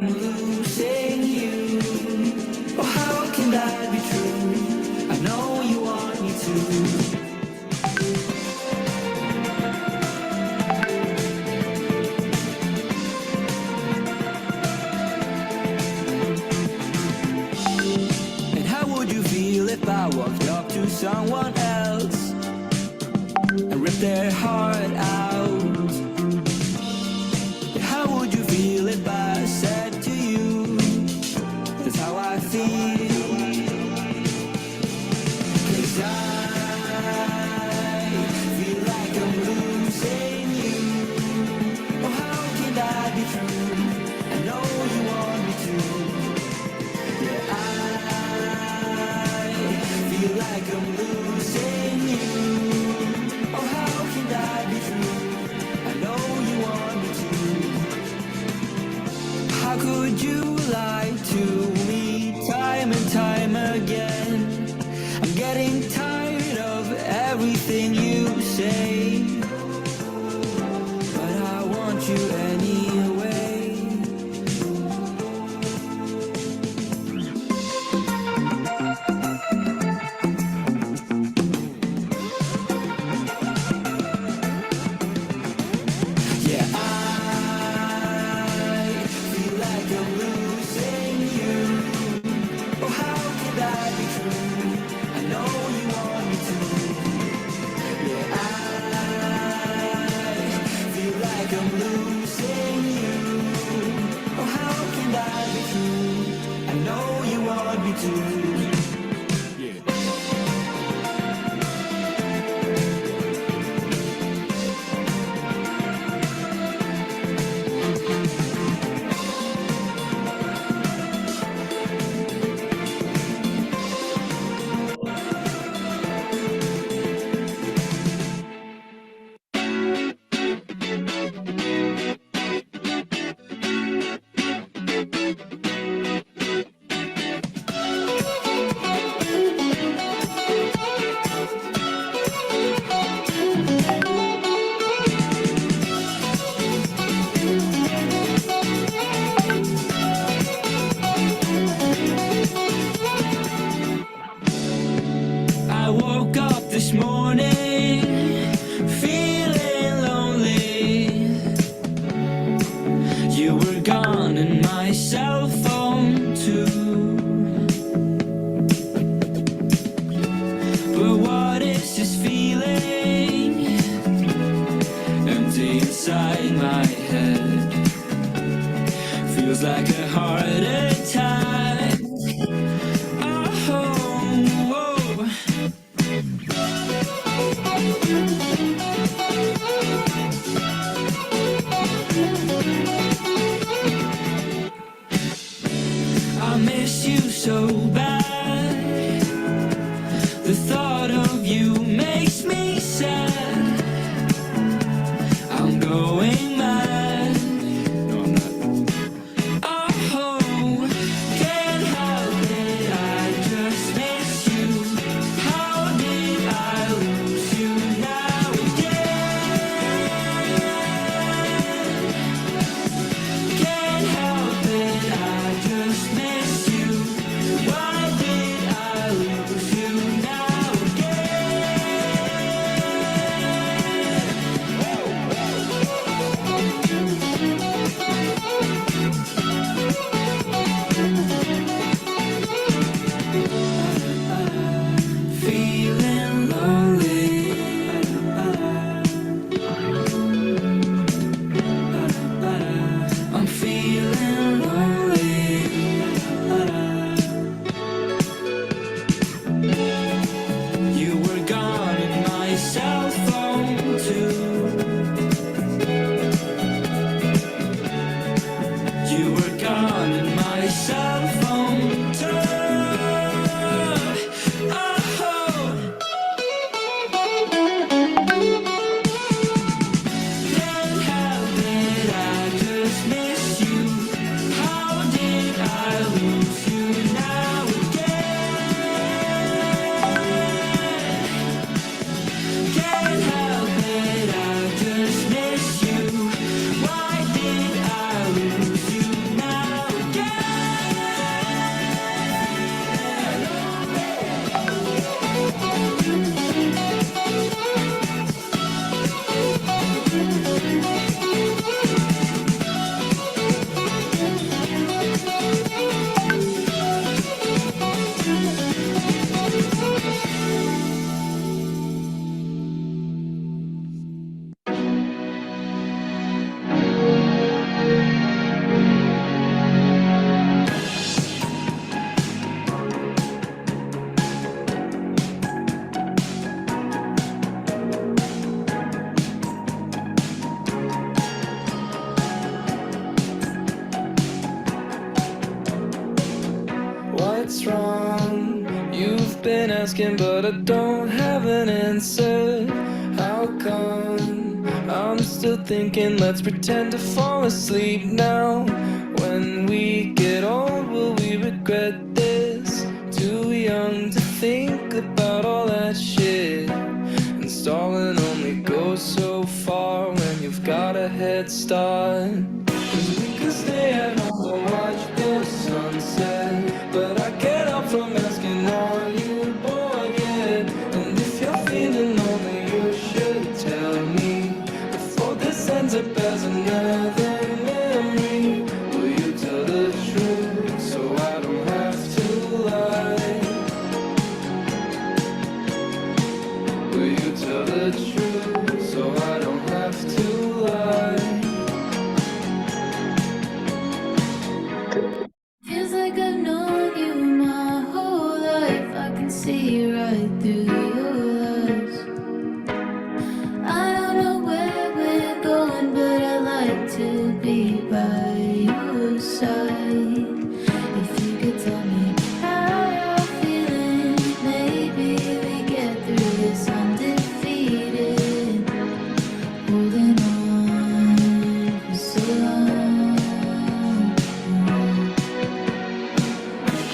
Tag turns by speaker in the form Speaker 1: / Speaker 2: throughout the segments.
Speaker 1: losing you. Oh, how can that be true? I know you want me to. And how would you feel if I walked up to someone else and ripped their heart out? How would you feel if I said to you, that's how I feel? 'Cause I feel like I'm losing you. Oh, how can that be true? I know you want me to. Yeah, I feel like I'm losing you. Oh, how can that be true? I know you want me to. How could you lie to me time and time again? I'm getting tired of everything you say, but I want you anyway. Yeah, I feel like I'm losing you. Oh, how can that be true? I know you want me to. Yeah, I feel like I'm losing you. Oh, how can that be true? I know you want me to. Yeah. I woke up this morning feeling lonely. You were gone and my cell phone too. But what is this feeling? Empty inside my head. Feels like a heart attack. Oh, whoa. I miss you so bad. The thought of you makes me sad. I'm going mad. No, I'm not. Oh, what's wrong. You've been asking, but I don't have an answer. How come? I'm still thinking, let's pretend to fall asleep now. When we get old, will we regret this? Too young to think about all that shit. And stalling only goes so far when you've got a head start. 'Cause we could stay at home and watch the sunset, but I get up from asking, are you bored yet? And if you're feeling lonely, you should tell me before this ends up as another memory. Will you tell the truth so I don't have to lie? Will you tell the truth so I don't have to lie?
Speaker 2: Feels like I've known you my whole life. I can see right through your lies. I don't know where we're going, but I like to be by your side. If you could tell me how you're feeling, maybe we get through this undefeated. Holding on for so long.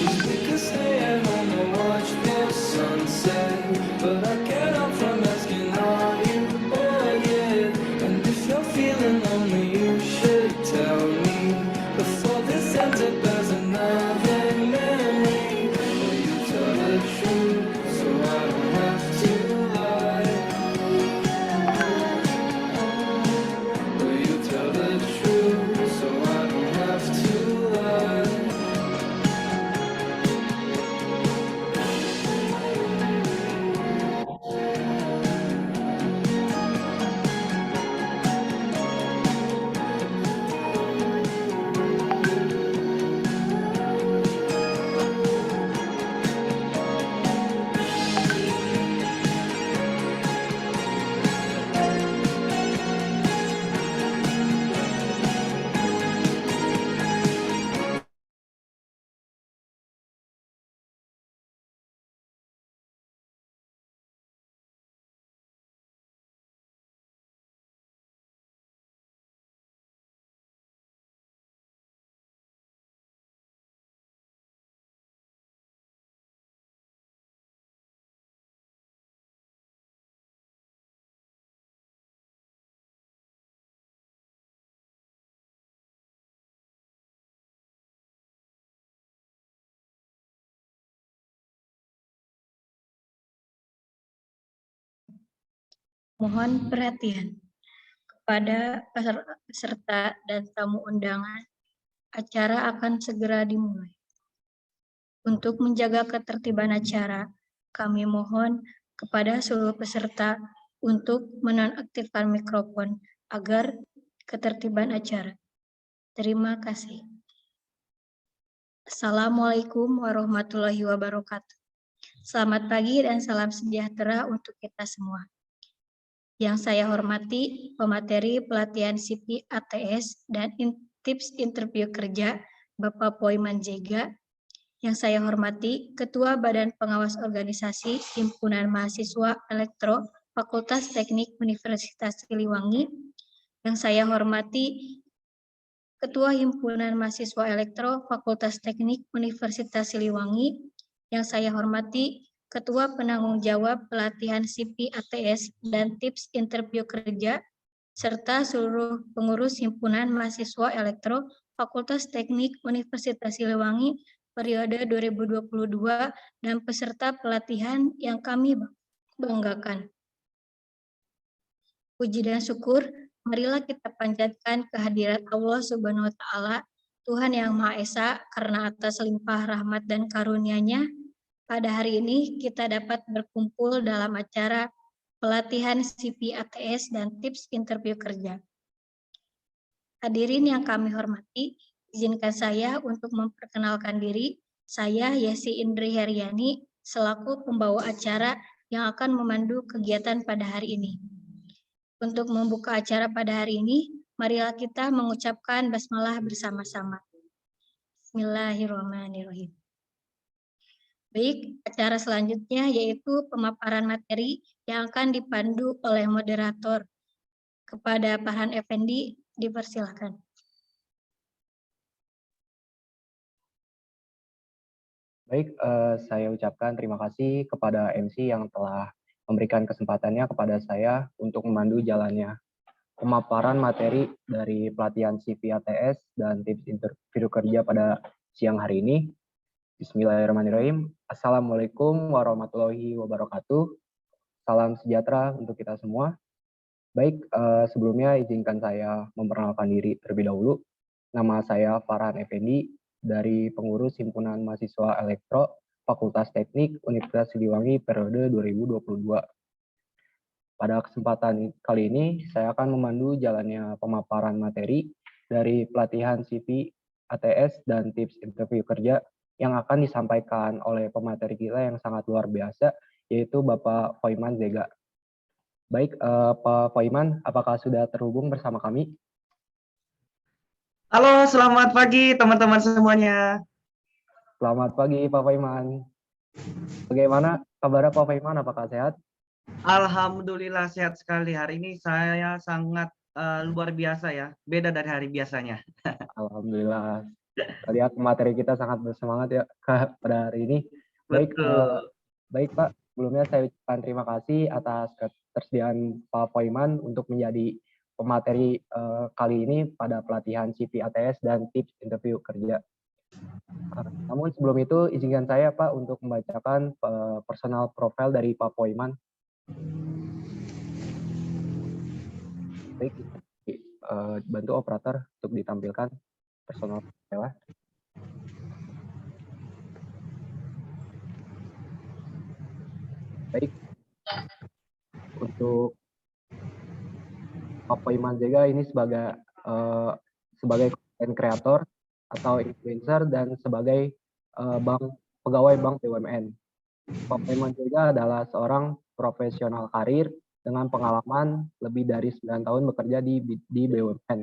Speaker 1: We could stay at home and watch the sunset, but I get up from asking, are you bored yet? And if you're feeling lonely, you should tell me before this ends up as another memory. Will you tell the truth so I don't have to lie? Will you tell the truth so I don't have to lie?
Speaker 3: Mohon perhatian kepada peserta dan tamu undangan. Acara akan segera dimulai. Untuk menjaga ketertiban acara, kami mohon kepada seluruh peserta untuk menonaktifkan mikrofon agar ketertiban acara. Terima kasih. Assalamualaikum warahmatullahi wabarakatuh. Selamat pagi dan salam sejahtera untuk kita semua. Yang saya hormati pemateri pelatihan CP ATS dan tips interview kerja Bapak Poi Manjega. Yang saya hormati Ketua Badan Pengawas Organisasi Himpunan Mahasiswa Elektro Fakultas Teknik Universitas Siliwangi. Yang saya hormati Ketua Himpunan Mahasiswa Elektro Fakultas Teknik Universitas Siliwangi. Yang saya hormati Ketua Penanggung Jawab Pelatihan CP ATS dan Tips Interview Kerja, serta seluruh pengurus Himpunan Mahasiswa Elektro Fakultas Teknik Universitas Siliwangi periode 2022 dan peserta pelatihan yang kami banggakan. Puji dan syukur, marilah kita panjatkan kehadirat Allah Subhanahu wa Ta'ala, Tuhan yang Maha Esa, karena atas limpah rahmat dan karunia-Nya, pada hari ini kita dapat berkumpul dalam acara pelatihan CP ATS dan tips interview kerja. Hadirin yang kami hormati, izinkan saya untuk memperkenalkan diri. Saya Yesi Indri Heriani, selaku pembawa acara yang akan memandu kegiatan pada hari ini. Untuk membuka acara pada hari ini, marilah kita mengucapkan basmalah bersama-sama. Bismillahirrahmanirrahim. Baik, acara selanjutnya yaitu pemaparan materi yang akan dipandu oleh moderator. Kepada Farhan Effendi, dipersilakan.
Speaker 4: Baik, saya ucapkan terima kasih kepada MC yang telah memberikan kesempatannya kepada saya untuk memandu jalannya pemaparan materi dari pelatihan CPATS dan tips interview kerja pada siang hari ini. Bismillahirrahmanirrahim. Assalamualaikum warahmatullahi wabarakatuh. Salam sejahtera untuk kita semua. Baik, sebelumnya izinkan saya memperkenalkan diri terlebih dahulu. Nama saya Farhan Effendi dari pengurus Himpunan Mahasiswa Elektro Fakultas Teknik Universitas Siliwangi periode 2022. Pada kesempatan kali ini, saya akan memandu jalannya pemaparan materi dari pelatihan CV, ATS, dan tips interview kerja yang akan disampaikan oleh pemateri kita yang sangat luar biasa, yaitu Bapak Foiman Zega. Baik, Pak Foiman, apakah sudah terhubung bersama kami?
Speaker 5: Halo, selamat pagi teman-teman semuanya.
Speaker 4: Selamat pagi, Pak Foiman. Bagaimana kabar Pak Foiman? Apakah sehat?
Speaker 5: Alhamdulillah sehat sekali. Hari ini saya sangat luar biasa ya, beda dari hari biasanya.
Speaker 4: Alhamdulillah. Lihat materi kita sangat bersemangat ya pada hari ini. Baik,
Speaker 5: Betul.
Speaker 4: baik Pak. Sebelumnya saya ucapkan terima kasih atas ketersediaan Pak Foiman untuk menjadi pemateri kali ini pada pelatihan CV ATS dan tips interview kerja. Namun sebelum itu izinkan saya Pak untuk membacakan personal profile dari Pak Foiman. Baik, bantu operator untuk ditampilkan personal profile. Baik, untuk Pak Foiman Zega ini sebagai content creator atau influencer dan sebagai pegawai bank BUMN. Pak Foiman Zega adalah seorang profesional karir dengan pengalaman lebih dari 9 tahun bekerja di BUMN.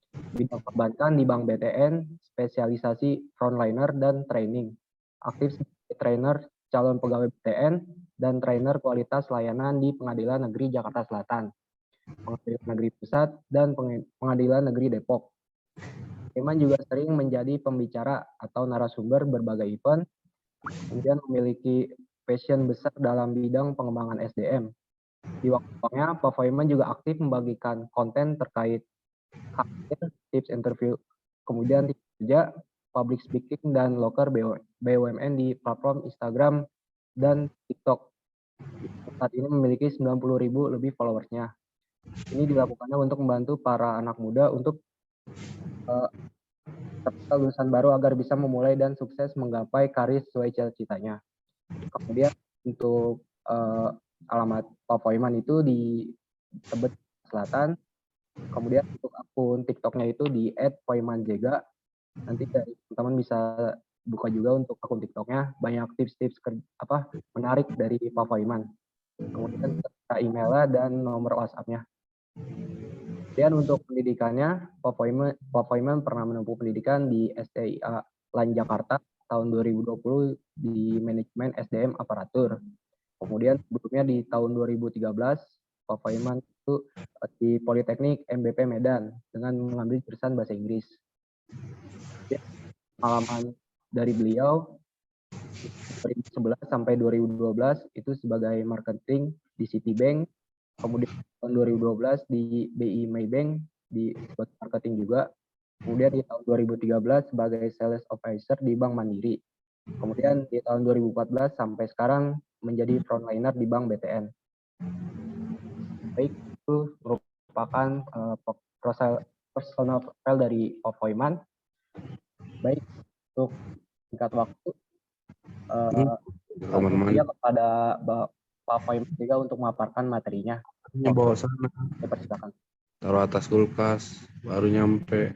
Speaker 4: Bidang perbankan di Bank BTN, spesialisasi frontliner dan training. Aktif sebagai trainer calon pegawai BTN dan trainer kualitas layanan di Pengadilan Negeri Jakarta Selatan, Pengadilan Negeri Pusat, dan Pengadilan Negeri Depok. Foiman juga sering menjadi pembicara atau narasumber berbagai event, kemudian memiliki passion besar dalam bidang pengembangan SDM. Di waktu-waktunya, Pak Foiman juga aktif membagikan konten terkait karir, tips interview, kemudian tips kerja, public speaking, dan loker BUMN di platform Instagram dan TikTok. Saat ini memiliki 90.000 lebih followersnya. Ini dilakukannya untuk membantu para anak muda untuk lulusan baru agar bisa memulai dan sukses menggapai karir sesuai cita-citanya. Kemudian untuk alamat Pak Foiman itu di Tebet Selatan. Kemudian untuk akun TikToknya itu di @foimanzega. Nanti dari teman-teman bisa buka juga untuk akun TikToknya. Banyak tips-tips menarik dari Pak Foiman. Kemudian serta emailnya dan nomor WhatsApp-nya. Kemudian untuk pendidikannya, Pak Foiman pernah menempuh pendidikan di STIA LAN Jakarta tahun 2020 di manajemen SDM aparatur. Kemudian sebelumnya di tahun 2013, Pak Foiman itu di Politeknik MBP Medan dengan mengambil jurusan bahasa Inggris. Pengalaman dari beliau 2011 sampai 2012 itu sebagai marketing di Citibank, kemudian tahun 2012 di BI Maybank di sebagai marketing juga, kemudian di tahun 2013 sebagai sales officer di Bank Mandiri, kemudian di tahun 2014 sampai sekarang menjadi frontliner di Bank BTN. Baik, itu merupakan personal profile dari Pak Foiman. Baik, untuk singkat waktu, saya kepada Pak Foiman juga untuk memaparkan materinya.
Speaker 6: Bawa sana.
Speaker 4: Saya persilakan.
Speaker 6: Taruh atas kulkas, baru nyampe.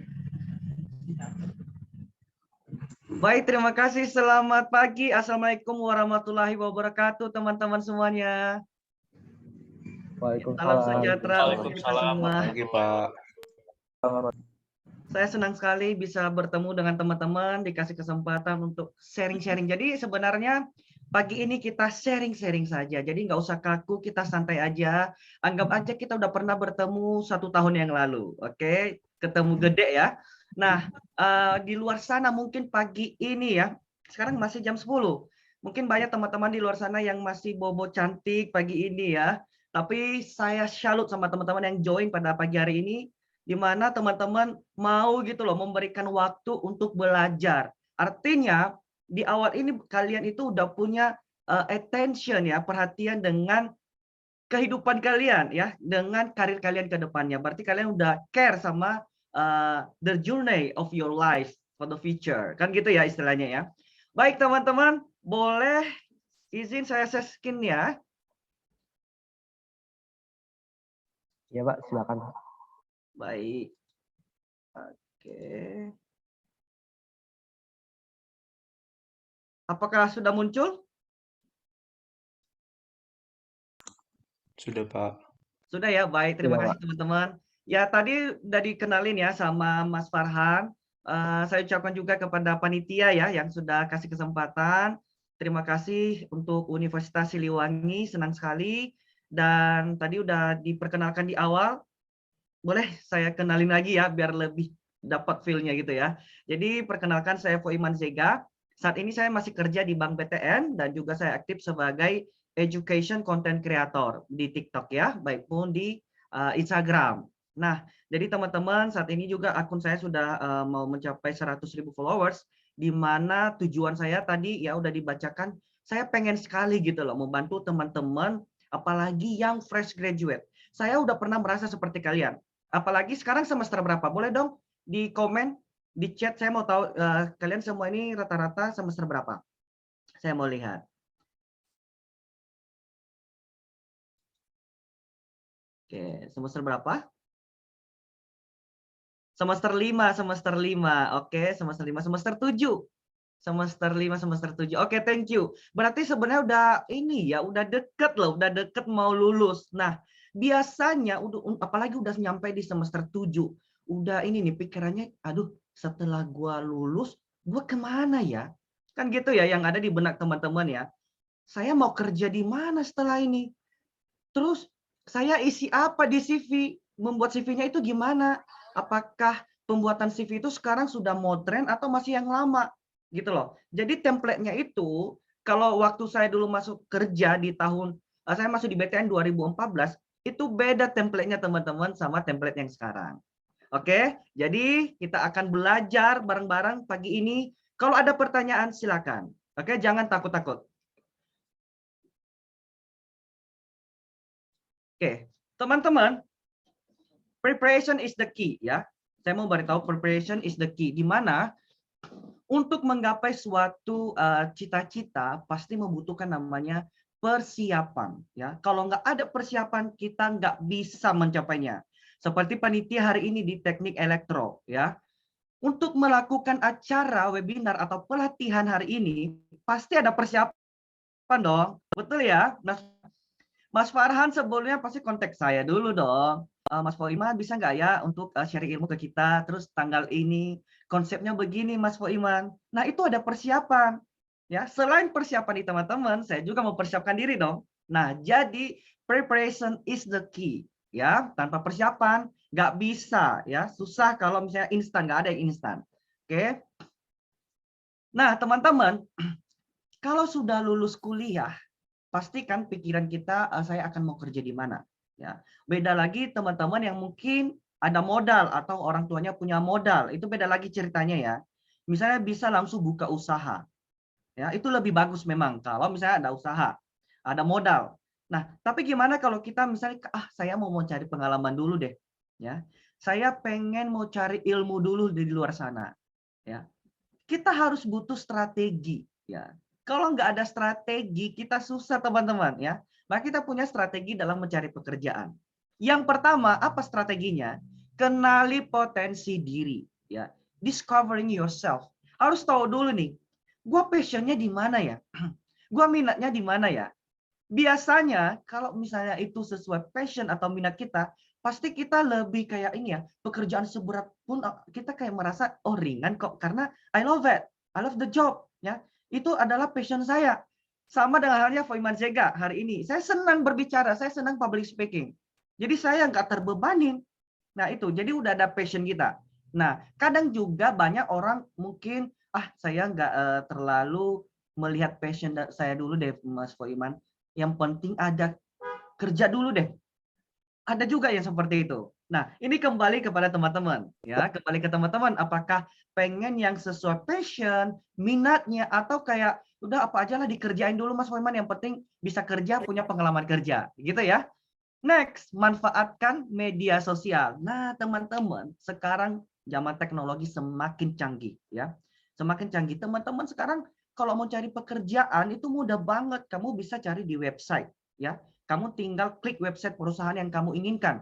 Speaker 5: Baik, terima kasih. Selamat pagi. Assalamualaikum warahmatullahi wabarakatuh, teman-teman semuanya.
Speaker 4: Waalaikumsalam.
Speaker 5: Salam sejahtera untuk kita semua.
Speaker 6: Pagi, Pak.
Speaker 5: Saya senang sekali bisa bertemu dengan teman-teman, dikasih kesempatan untuk sharing-sharing. Jadi sebenarnya Pagi ini kita sharing-sharing saja. Jadi nggak usah kaku, kita santai aja. Anggap aja kita udah pernah bertemu 1 tahun yang lalu. Oke, ketemu gede ya. Nah, di luar sana mungkin pagi ini ya, sekarang masih jam 10. Mungkin banyak teman-teman di luar sana yang masih bobo cantik pagi ini ya. Tapi saya salut sama teman-teman yang join pada pagi hari ini, di mana teman-teman mau gitu loh memberikan waktu untuk belajar. Artinya di awal ini kalian itu udah punya attention ya, perhatian dengan kehidupan kalian ya, dengan karir kalian ke depannya. Berarti kalian udah care sama the journey of your life for the future. Kan gitu ya istilahnya ya. Baik teman-teman, boleh izin saya share screen ya.
Speaker 4: Ya Pak, silakan.
Speaker 5: Baik. Oke. Apakah sudah muncul?
Speaker 6: Sudah, Pak.
Speaker 5: Sudah ya, baik. Terima
Speaker 4: Sudah,
Speaker 5: kasih teman-teman. Ya, tadi udah dikenalin ya sama Mas Farhan. Saya ucapkan juga kepada panitia ya yang sudah kasih kesempatan. Terima kasih untuk Universitas Siliwangi, senang sekali. Dan tadi udah diperkenalkan di awal. Boleh saya kenalin lagi ya, biar lebih dapat feel-nya gitu ya. Jadi perkenalkan, saya Foiman Zega. Saat ini saya masih kerja di Bank BTN dan juga saya aktif sebagai education content creator di TikTok ya, baik pun di Instagram. Nah, jadi teman-teman saat ini juga akun saya sudah mau mencapai 100.000 followers, di mana tujuan saya tadi ya udah dibacakan, saya pengen sekali gitu loh membantu teman-teman, apalagi yang fresh graduate. Saya udah pernah merasa seperti kalian. Apalagi sekarang semester berapa? Boleh dong di komen, di chat, saya mau tahu kalian semua ini rata-rata semester berapa? Saya mau lihat. Oke, semester berapa? Semester 5, semester 5. Oke, semester 5, semester 7. Semester 5, semester 7. Oke, thank you. Berarti sebenarnya udah ini ya, udah deket loh, udah deket mau lulus. Nah, biasanya apalagi udah nyampe di semester 7, udah ini nih pikirannya, aduh, setelah gua lulus, gua kemana ya? Kan gitu ya yang ada di benak teman-teman ya. Saya mau kerja di mana setelah ini? Terus saya isi apa di CV? Membuat CV-nya itu gimana? Apakah pembuatan CV itu sekarang sudah modern atau masih yang lama? Gitu loh. Jadi template-nya itu kalau waktu saya dulu masuk kerja di tahun saya masuk di BTN 2014, itu beda template-nya teman-teman sama template yang sekarang. Oke, jadi kita akan belajar bareng-bareng pagi ini. Kalau ada pertanyaan silakan. Oke, jangan takut-takut. Oke, teman-teman, preparation is the key ya. Saya mau beritahu preparation is the key, di mana untuk menggapai suatu cita-cita pasti membutuhkan namanya persiapan ya. Kalau nggak ada persiapan kita nggak bisa mencapainya. Seperti panitia hari ini di Teknik Elektro ya. Untuk melakukan acara webinar atau pelatihan hari ini pasti ada persiapan dong. Betul ya? Nah, Mas Farhan sebelumnya pasti kontak saya dulu dong. Mas Foiman bisa nggak ya untuk sharing ilmu ke kita, terus tanggal ini, konsepnya begini Mas Foiman. Nah itu ada persiapan. Ya, selain persiapan di teman-teman, saya juga mau persiapkan diri dong. Nah, jadi preparation is the key. Ya, tanpa persiapan nggak bisa ya, susah kalau misalnya instan, nggak ada yang instan. Oke. Nah, teman-teman, kalau sudah lulus kuliah, pastikan pikiran kita saya akan mau kerja di mana ya. Beda lagi teman-teman yang mungkin ada modal atau orang tuanya punya modal, itu beda lagi ceritanya ya. Misalnya bisa langsung buka usaha ya, itu lebih bagus memang kalau misalnya ada usaha, ada modal. Nah tapi gimana kalau kita misalnya saya mau cari pengalaman dulu deh ya, saya pengen mau cari ilmu dulu di luar sana ya. Kita harus butuh strategi ya. Kalau nggak ada strategi, kita susah teman-teman ya. Maka kita punya strategi dalam mencari pekerjaan. Yang pertama, apa strateginya? Kenali potensi diri ya. Discovering yourself. Harus tahu dulu nih, gua passionnya di mana ya? Gua minatnya di mana ya? Biasanya kalau misalnya itu sesuai passion atau minat kita, pasti kita lebih kayak ini ya, pekerjaan seberat pun kita kayak merasa oh ringan kok karena I love it, I love the job ya. Itu adalah passion saya. Sama dengan halnya Foiman Zega hari ini. Saya senang berbicara, saya senang public speaking. Jadi saya nggak terbebanin. Nah itu, jadi udah ada passion kita. Nah kadang juga banyak orang mungkin, saya nggak terlalu melihat passion saya dulu deh Mas Foiman. Yang penting ada kerja dulu deh. Ada juga yang seperti itu. Nah, ini kembali kepada teman-teman, ya. Kembali ke teman-teman, apakah pengen yang sesuai passion, minatnya, atau kayak udah apa aja lah dikerjain dulu Mas Foiman, yang penting bisa kerja, punya pengalaman kerja, gitu ya. Next, manfaatkan media sosial. Nah, teman-teman, sekarang zaman teknologi semakin canggih, ya. Semakin canggih. Teman-teman sekarang kalau mau cari pekerjaan itu mudah banget. Kamu bisa cari di website, ya. Kamu tinggal klik website perusahaan yang kamu inginkan.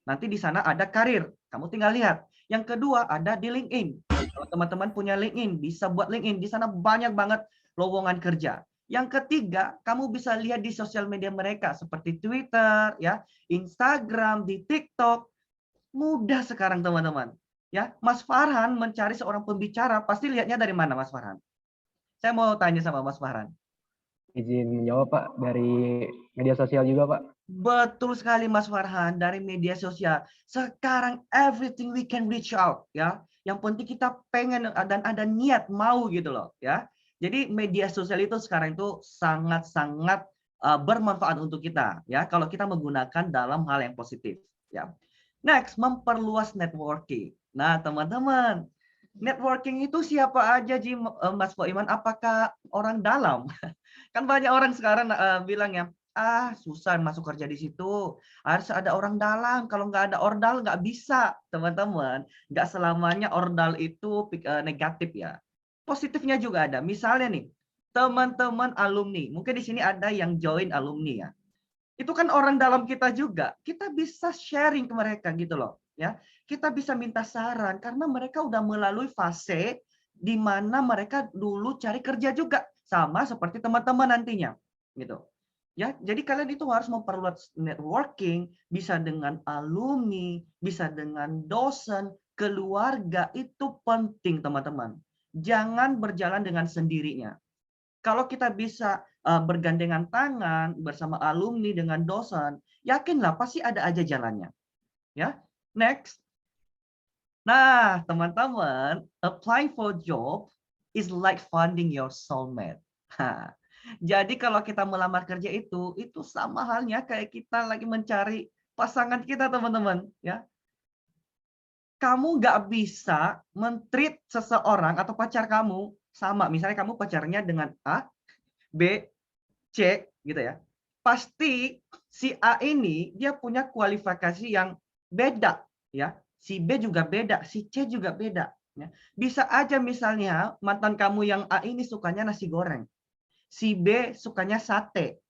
Speaker 5: Nanti di sana ada karir. Kamu tinggal lihat. Yang kedua ada di LinkedIn. Kalau teman-teman punya LinkedIn, bisa buat LinkedIn. Di sana banyak banget lowongan kerja. Yang ketiga, kamu bisa lihat di sosial media mereka seperti Twitter, ya, Instagram, di TikTok. Mudah sekarang teman-teman. Ya, Mas Farhan mencari seorang pembicara, pasti lihatnya dari mana Mas Farhan? Saya mau tanya sama Mas Farhan.
Speaker 4: Izin menjawab Pak, dari media sosial juga Pak.
Speaker 5: Betul sekali Mas Farhan, dari media sosial. Sekarang everything we can reach out, ya. Yang penting kita pengen dan ada niat mau gitu loh, ya. Jadi media sosial itu sekarang itu sangat-sangat bermanfaat untuk kita, ya. Kalau kita menggunakan dalam hal yang positif, ya. Next, memperluas networking. Nah, teman-teman, networking itu siapa aja Mas Poiman? Apakah orang dalam? Kan banyak orang sekarang bilang ya, susah masuk kerja di situ. Harus ada orang dalam. Kalau nggak ada ordal nggak bisa, teman-teman. Nggak selamanya ordal itu negatif ya. Positifnya juga ada. Misalnya nih, teman-teman alumni. Mungkin di sini ada yang join alumni ya. Itu kan orang dalam kita juga. Kita bisa sharing ke mereka gitu loh. Ya, kita bisa minta saran karena mereka udah melalui fase di mana mereka dulu cari kerja juga sama seperti teman-teman nantinya gitu. Ya, jadi kalian itu harus memperluas networking, bisa dengan alumni, bisa dengan dosen, keluarga, itu penting teman-teman. Jangan berjalan dengan sendirinya. Kalau kita bisa bergandengan tangan bersama alumni dengan dosen, yakinlah pasti ada aja jalannya. Ya, next. Nah, teman-teman, applying for job is like finding your soulmate. Jadi kalau kita melamar kerja itu sama halnya kayak kita lagi mencari pasangan kita, teman-teman. Ya, kamu nggak bisa men-treat seseorang atau pacar kamu sama. Misalnya kamu pacarnya dengan A, B, C, gitu ya. Pasti si A ini dia punya kualifikasi yang beda, ya. Si B juga beda, si C juga beda. Ya. Bisa aja misalnya mantan kamu yang A ini sukanya nasi goreng, si B sukanya sate,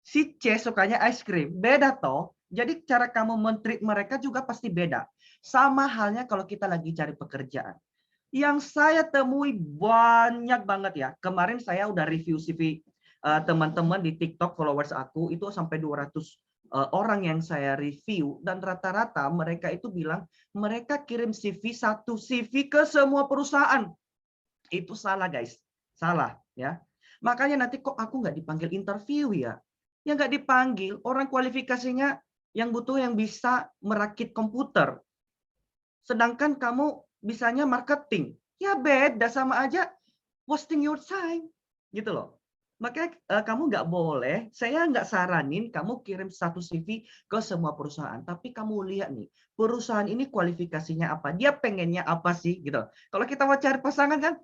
Speaker 5: si C sukanya es krim. Beda toh. Jadi cara kamu men-treat mereka juga pasti beda. Sama halnya kalau kita lagi cari pekerjaan. Yang saya temui banyak banget ya. Kemarin saya udah review CV teman-teman di TikTok, followers aku itu sampai 200 orang yang saya review, dan rata-rata mereka itu bilang mereka kirim satu CV ke semua perusahaan. Itu salah guys, salah ya. Makanya nanti kok aku nggak dipanggil interview ya? Ya nggak dipanggil, orang kualifikasinya yang butuh yang bisa merakit komputer. Sedangkan kamu bisanya marketing. Ya beda, sama aja wasting your time. Gitu loh. Makanya kamu nggak boleh, saya nggak saranin kamu kirim satu CV ke semua perusahaan. Tapi kamu lihat nih, perusahaan ini kualifikasinya apa? Dia pengennya apa sih? Gitu. Kalau kita mau cari pasangan kan,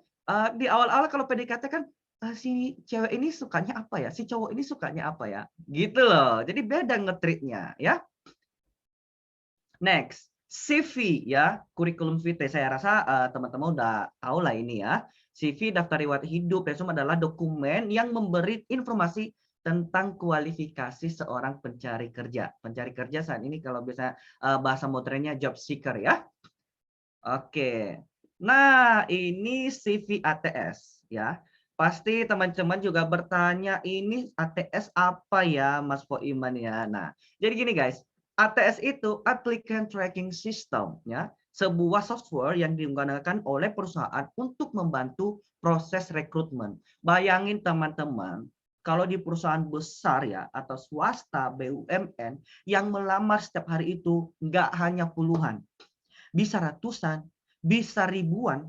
Speaker 5: di awal-awal kalau PDKT kan, si cewek ini sukanya apa ya? Si cowok ini sukanya apa ya? Gitu loh. Jadi beda nge-treatnya ya. Next. CV ya, kurikulum vitae. Saya rasa teman-teman udah tahu lah ini ya. CV, daftar riwayat hidup, resume adalah dokumen yang memberi informasi tentang kualifikasi seorang pencari kerja. Pencari kerja saat ini kalau bisa bahasa modernnya job seeker ya. Oke. Nah, ini CV ATS ya. Pasti teman-teman juga bertanya, ini ATS apa ya Mas Poiman ya. Nah, jadi gini guys. ATS itu Applicant Tracking System ya, sebuah software yang digunakan oleh perusahaan untuk membantu proses rekrutmen. Bayangin teman-teman, kalau di perusahaan besar ya atau swasta BUMN yang melamar setiap hari itu nggak hanya puluhan, bisa ratusan, bisa ribuan.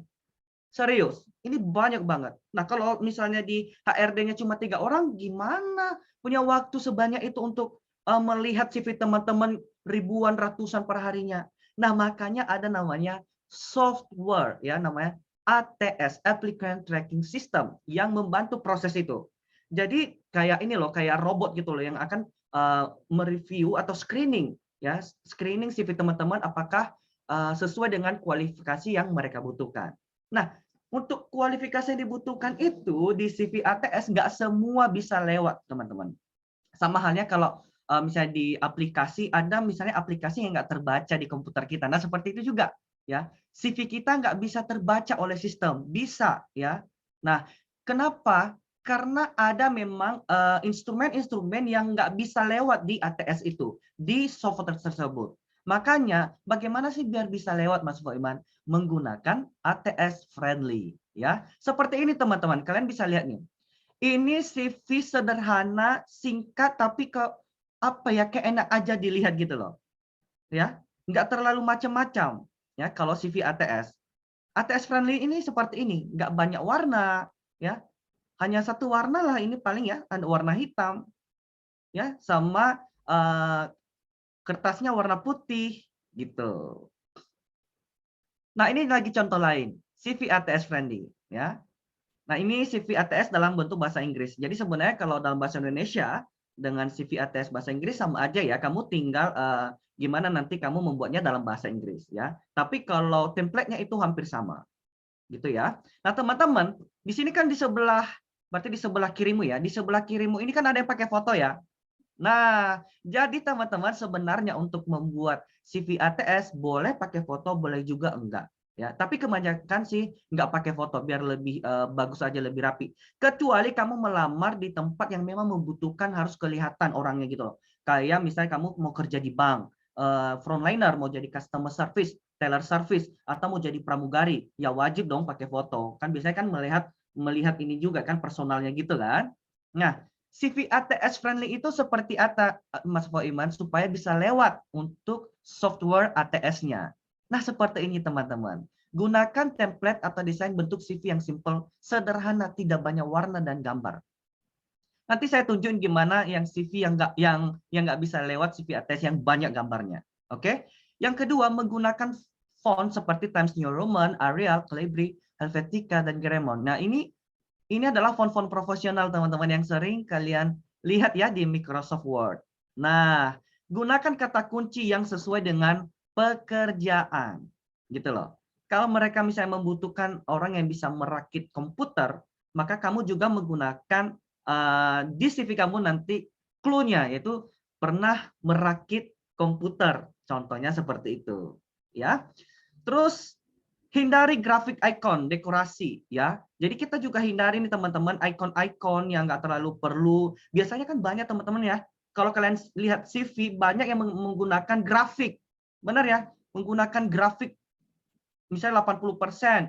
Speaker 5: Serius, ini banyak banget. Nah, kalau misalnya di HRD-nya cuma 3 orang, gimana punya waktu sebanyak itu untuk melihat CV teman-teman ribuan, ratusan per harinya. Nah, makanya ada namanya software, ya namanya ATS, Applicant Tracking System, yang membantu proses itu. Jadi kayak ini loh, kayak robot gitu loh, yang akan mereview atau screening, ya screening CV teman-teman apakah sesuai dengan kualifikasi yang mereka butuhkan. Nah, untuk kualifikasi yang dibutuhkan itu di CV ATS nggak semua bisa lewat, teman-teman. Sama halnya kalau misalnya di aplikasi, ada misalnya aplikasi yang nggak terbaca di komputer kita. Nah, seperti itu juga. Ya, CV kita nggak bisa terbaca oleh sistem. Bisa, ya. Nah, kenapa? Karena ada memang instrumen-instrumen yang nggak bisa lewat di ATS itu, di software tersebut. Makanya, bagaimana sih biar bisa lewat, Mas Foiman? Menggunakan ATS friendly, ya. Seperti ini teman-teman, kalian bisa lihat nih. Ini CV sederhana, singkat, tapi apa ya, kayak enak aja dilihat gitu loh. Ya, nggak terlalu macam-macam ya kalau CV ATS. ATS friendly ini seperti ini, nggak banyak warna ya. Hanya satu warna lah ini paling ya, warna hitam ya, sama kertasnya warna putih gitu. Nah, ini lagi contoh lain, CV ATS friendly ya. Nah, ini CV ATS dalam bentuk bahasa Inggris. Jadi sebenarnya kalau dalam bahasa Indonesia dengan CV ATS bahasa Inggris sama aja ya, kamu tinggal gimana nanti kamu membuatnya dalam bahasa Inggris ya. Tapi kalau template-nya itu hampir sama. Gitu ya. Nah, teman-teman, di sini kan di sebelah, berarti di sebelah kirimu ya. Di sebelah kirimu ini kan ada yang pakai foto ya. Nah, jadi teman-teman sebenarnya untuk membuat CV ATS boleh pakai foto, boleh juga enggak. Ya, tapi kebanyakan sih nggak pakai foto biar lebih bagus aja, lebih rapi. Kecuali kamu melamar di tempat yang memang membutuhkan harus kelihatan orangnya gitu loh. Kayak misalnya kamu mau kerja di bank, frontliner, mau jadi customer service, teller service, atau mau jadi pramugari, ya wajib dong pakai foto. Kan biasanya kan melihat ini juga kan personalnya gitu kan. Nah, CV ATS friendly itu seperti apa, Mas Foiman, supaya bisa lewat untuk software ATS-nya. Nah, seperti ini teman-teman. Gunakan template atau desain bentuk CV yang simple, sederhana, tidak banyak warna dan gambar. Nanti saya tunjukin gimana yang CV yang nggak bisa lewat CV ATS yang banyak gambarnya. Oke? Yang kedua, menggunakan font seperti Times New Roman, Arial, Calibri, Helvetica, dan Garamond. Nah, ini adalah font-font profesional teman-teman yang sering kalian lihat ya di Microsoft Word. Nah, gunakan kata kunci yang sesuai dengan pekerjaan. Gitu loh. Kalau mereka misalnya membutuhkan orang yang bisa merakit komputer, maka kamu juga menggunakan di CV kamu nanti clue-nya, yaitu pernah merakit komputer. Contohnya seperti itu. Ya. Terus hindari grafik icon, dekorasi ya. Jadi kita juga hindari nih teman-teman icon-icon yang nggak terlalu perlu. Biasanya kan banyak teman-teman ya, kalau kalian lihat CV banyak yang menggunakan grafik. Benar ya? Menggunakan grafik misalnya 80%,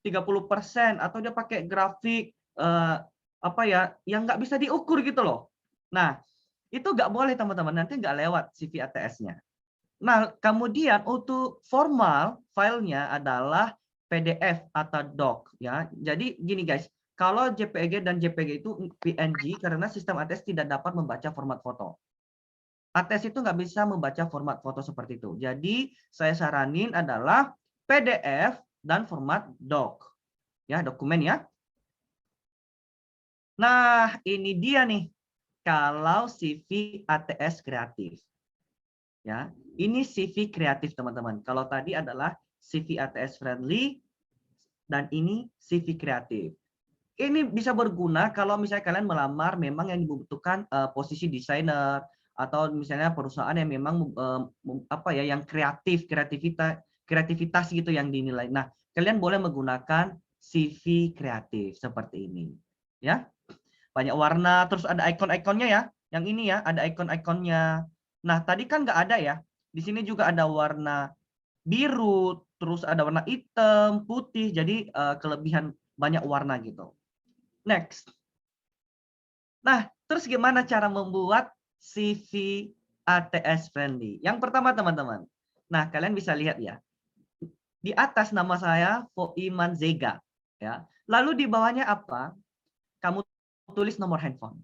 Speaker 5: 30%, atau dia pakai grafik apa ya, yang nggak bisa diukur gitu loh. Nah, itu nggak boleh teman-teman, nanti nggak lewat CV ATS-nya. Nah, kemudian untuk formal filenya adalah PDF atau doc ya. Jadi gini guys, kalau JPG dan JPG itu PNG karena sistem ATS tidak dapat membaca format foto. ATS itu nggak bisa membaca format foto seperti itu. Jadi saya saranin adalah PDF dan format doc. Ya, dokumen ya. Nah, ini dia nih. Kalau CV ATS kreatif. Ya, ini CV kreatif teman-teman. Kalau tadi adalah CV ATS friendly dan ini CV kreatif. Ini bisa berguna kalau misalnya kalian melamar memang yang dibutuhkan posisi desainer atau misalnya perusahaan yang memang apa ya, yang kreativitas gitu yang dinilai. Nah, kalian boleh menggunakan CV kreatif seperti ini. Ya. Banyak warna, terus ada icon-iconnya ya. Yang ini ya, ada icon-iconnya. Nah, tadi kan nggak ada ya. Di sini juga ada warna biru, terus ada warna hitam, putih. Jadi kelebihan banyak warna gitu. Next. Nah, terus gimana cara membuat CV ATS friendly? Yang pertama teman-teman. Nah, kalian bisa lihat ya. Di atas nama saya Foiman Zega, ya. Lalu di bawahnya apa? Kamu tulis nomor handphone.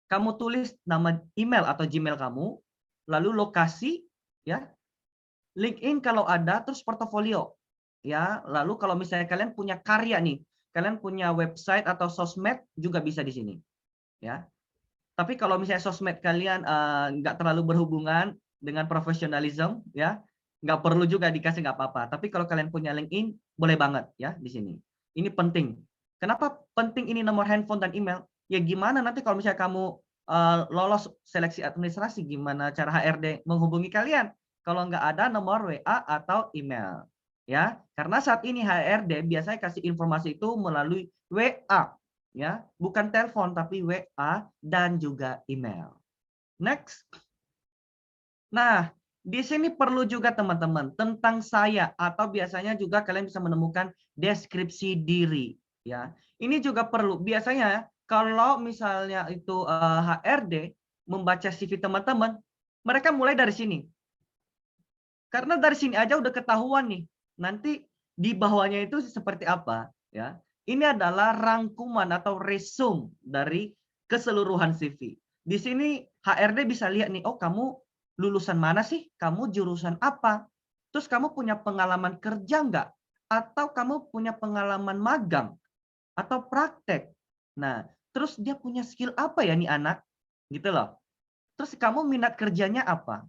Speaker 5: Kamu tulis nama email atau Gmail kamu, lalu lokasi, ya. LinkedIn kalau ada, terus portofolio, ya. Lalu kalau misalnya kalian punya karya nih, kalian punya website atau sosmed juga bisa di sini, ya. Tapi kalau misalnya sosmed kalian nggak terlalu berhubungan dengan profesionalisme, ya, nggak perlu juga dikasih, nggak apa-apa. Tapi kalau kalian punya LinkedIn, boleh banget ya di sini. Ini penting. Kenapa penting ini nomor handphone dan email? Ya gimana nanti kalau misalnya kamu lolos seleksi administrasi, gimana cara HRD menghubungi kalian? Kalau nggak ada nomor WA atau email, ya. Karena saat ini HRD biasanya kasih informasi itu melalui WA, ya, bukan telepon tapi WA dan juga email. Next. Nah, di sini perlu juga teman-teman tentang saya, atau biasanya juga kalian bisa menemukan deskripsi diri, ya. Ini juga perlu. Biasanya kalau misalnya itu HRD membaca CV teman-teman, mereka mulai dari sini. Karena dari sini aja udah ketahuan nih. Nanti di bawahnya itu seperti apa, ya. Ini adalah rangkuman atau resume dari keseluruhan CV. Di sini HRD bisa lihat nih, oh kamu lulusan mana sih? Kamu jurusan apa? Terus kamu punya pengalaman kerja nggak? Atau kamu punya pengalaman magang? Atau praktek? Nah, terus dia punya skill apa ya nih anak? Gitu loh. Terus kamu minat kerjanya apa?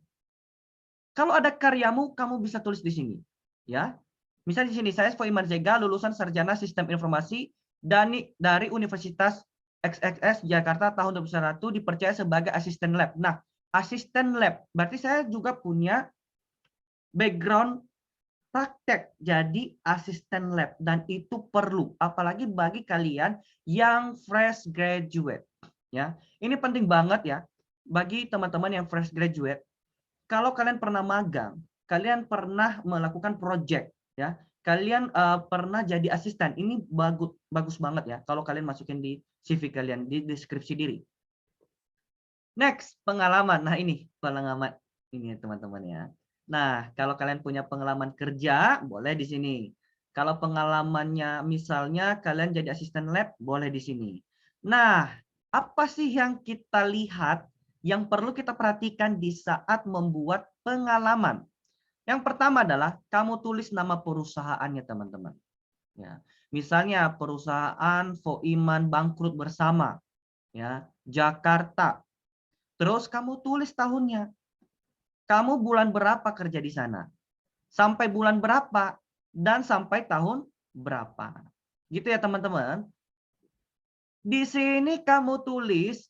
Speaker 5: Kalau ada karyamu, kamu bisa tulis di sini, ya. Misalnya di sini saya Foiman Zega, lulusan sarjana Sistem Informasi dari Universitas XXS Jakarta tahun 2021, dipercaya sebagai asisten lab. Nah, asisten lab berarti saya juga punya background praktek jadi asisten lab, dan itu perlu apalagi bagi kalian yang fresh graduate, ya. Ini penting banget ya bagi teman-teman yang fresh graduate. Kalau kalian pernah magang, kalian pernah melakukan project, ya, kalian pernah jadi asisten, ini bagus banget ya kalau kalian masukin di CV kalian, di deskripsi diri. Next, pengalaman. Nah, ini pengalaman ini teman-teman ya. Nah, kalau kalian punya pengalaman kerja, boleh di sini. Kalau pengalamannya misalnya kalian jadi asisten lab, boleh di sini. Nah, apa sih yang kita lihat yang perlu kita perhatikan di saat membuat pengalaman? Yang pertama adalah kamu tulis nama perusahaannya, teman-teman. Ya, misalnya perusahaan Foiman bangkrut bersama, ya, Jakarta. Terus kamu tulis tahunnya. Kamu bulan berapa kerja di sana? Sampai bulan berapa? Dan sampai tahun berapa? Gitu ya, teman-teman. Di sini kamu tulis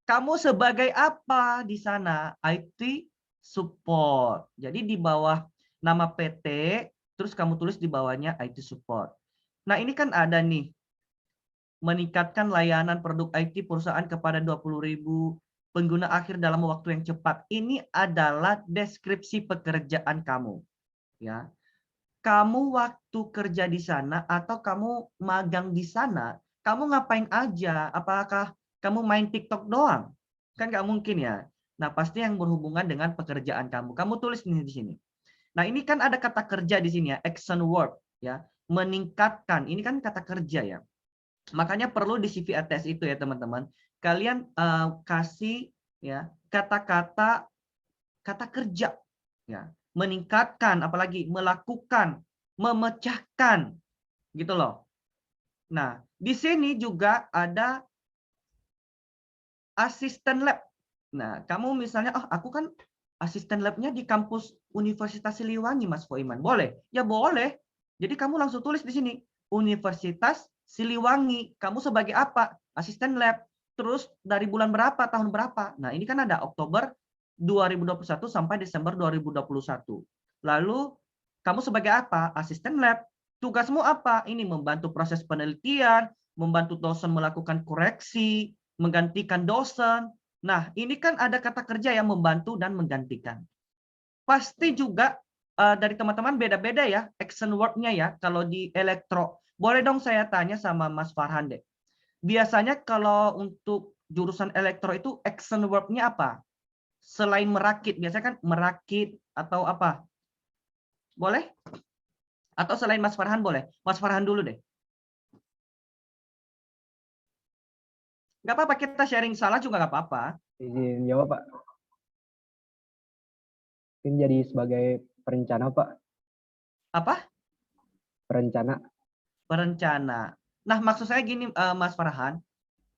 Speaker 5: kamu sebagai apa di sana? IT support. Jadi di bawah nama PT, terus kamu tulis di bawahnya IT support. Nah, ini kan ada nih, meningkatkan layanan produk IT perusahaan kepada 20.000 pengguna akhir dalam waktu yang cepat. Ini adalah deskripsi pekerjaan kamu, ya. Kamu waktu kerja di sana atau kamu magang di sana, kamu ngapain aja? Apakah kamu main TikTok doang? Kan nggak mungkin ya. Nah, pasti yang berhubungan dengan pekerjaan kamu. Kamu tulis di sini. Nah, ini kan ada kata kerja di sini ya, action word, ya. Meningkatkan. Ini kan kata kerja ya. Makanya perlu di CV ATS itu ya, teman-teman. Kalian kasih ya kata-kata kerja, ya. Meningkatkan, apalagi melakukan, memecahkan, gitu loh. Nah, di sini juga ada asisten lab. Nah, kamu misalnya, oh aku kan asisten labnya di kampus Universitas Siliwangi, Mas Foiman. Boleh? Ya boleh. Jadi kamu langsung tulis di sini, Universitas Siliwangi. Kamu sebagai apa? Asisten lab. Terus dari bulan berapa, tahun berapa? Nah, ini kan ada Oktober 2021 sampai Desember 2021. Lalu kamu sebagai apa? Asisten lab. Tugasmu apa? Ini membantu proses penelitian, membantu dosen melakukan koreksi, menggantikan dosen. Nah, ini kan ada kata kerja yang membantu dan menggantikan. Pasti juga dari teman-teman beda-beda ya action word-nya ya. Kalau di elektro, boleh dong saya tanya sama Mas Farhan deh. Biasanya kalau untuk jurusan elektro itu action verb-nya apa? Selain merakit, biasanya kan merakit atau apa? Boleh? Atau selain Mas Farhan boleh? Mas Farhan dulu deh. Nggak apa-apa, kita sharing salah juga nggak apa-apa.
Speaker 4: Izin jawab, Pak. Mungkin jadi sebagai perencana, Pak.
Speaker 5: Apa?
Speaker 4: Perencana.
Speaker 5: Perencana. Nah, maksud saya gini, Mas Farhan.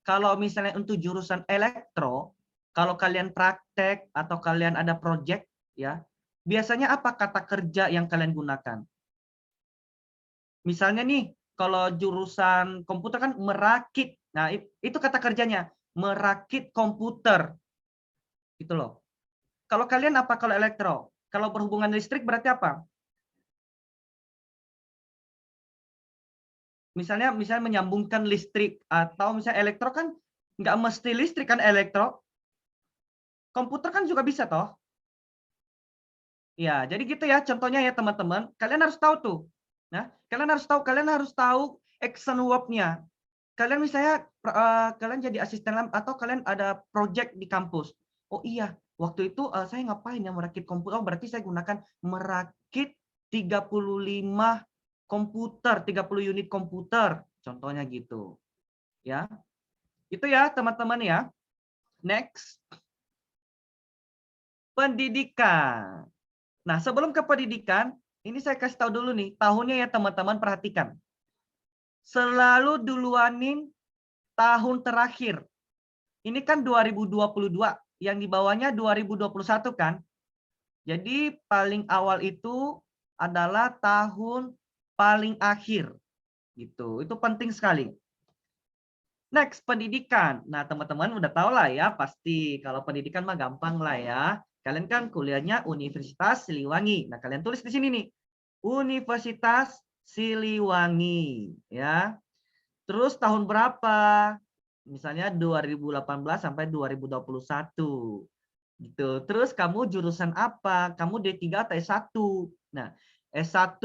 Speaker 5: Kalau misalnya untuk jurusan elektro, kalau kalian praktek atau kalian ada project, ya, biasanya apa kata kerja yang kalian gunakan? Misalnya nih, kalau jurusan komputer kan merakit. Nah, itu kata kerjanya, merakit komputer. Gitu loh. Kalau kalian apa kalau elektro? Kalau berhubungan listrik berarti apa? Misalnya menyambungkan listrik, atau misalnya elektro kan nggak mesti listrik kan elektro. Komputer kan juga bisa toh. Ya, jadi gitu ya contohnya ya teman-teman. Kalian harus tahu tuh. Nah, kalian harus tahu action verb-nya. Kalian misalnya kalian jadi asisten lab atau kalian ada project di kampus. Oh iya, waktu itu saya ngapain ya merakit komputer? Oh, berarti saya gunakan merakit 35 komputer, 30 unit komputer. Contohnya gitu. Ya. Itu ya teman-teman ya. Next. Pendidikan. Nah, sebelum ke pendidikan, ini saya kasih tahu dulu nih, tahunnya ya teman-teman, perhatikan. Selalu duluanin tahun terakhir. Ini kan 2022, yang di bawahnya 2021 kan. Jadi paling awal itu adalah tahun paling akhir. Gitu. Itu penting sekali. Next, pendidikan. Nah, teman-teman udah tahu lah ya, pasti kalau pendidikan mah gampang lah ya. Kalian kan kuliahnya Universitas Siliwangi. Nah, kalian tulis di sini nih. Universitas Siliwangi, ya. Terus tahun berapa? Misalnya 2018 sampai 2021. Gitu. Terus kamu jurusan apa? Kamu D3 atau S1? Nah, S1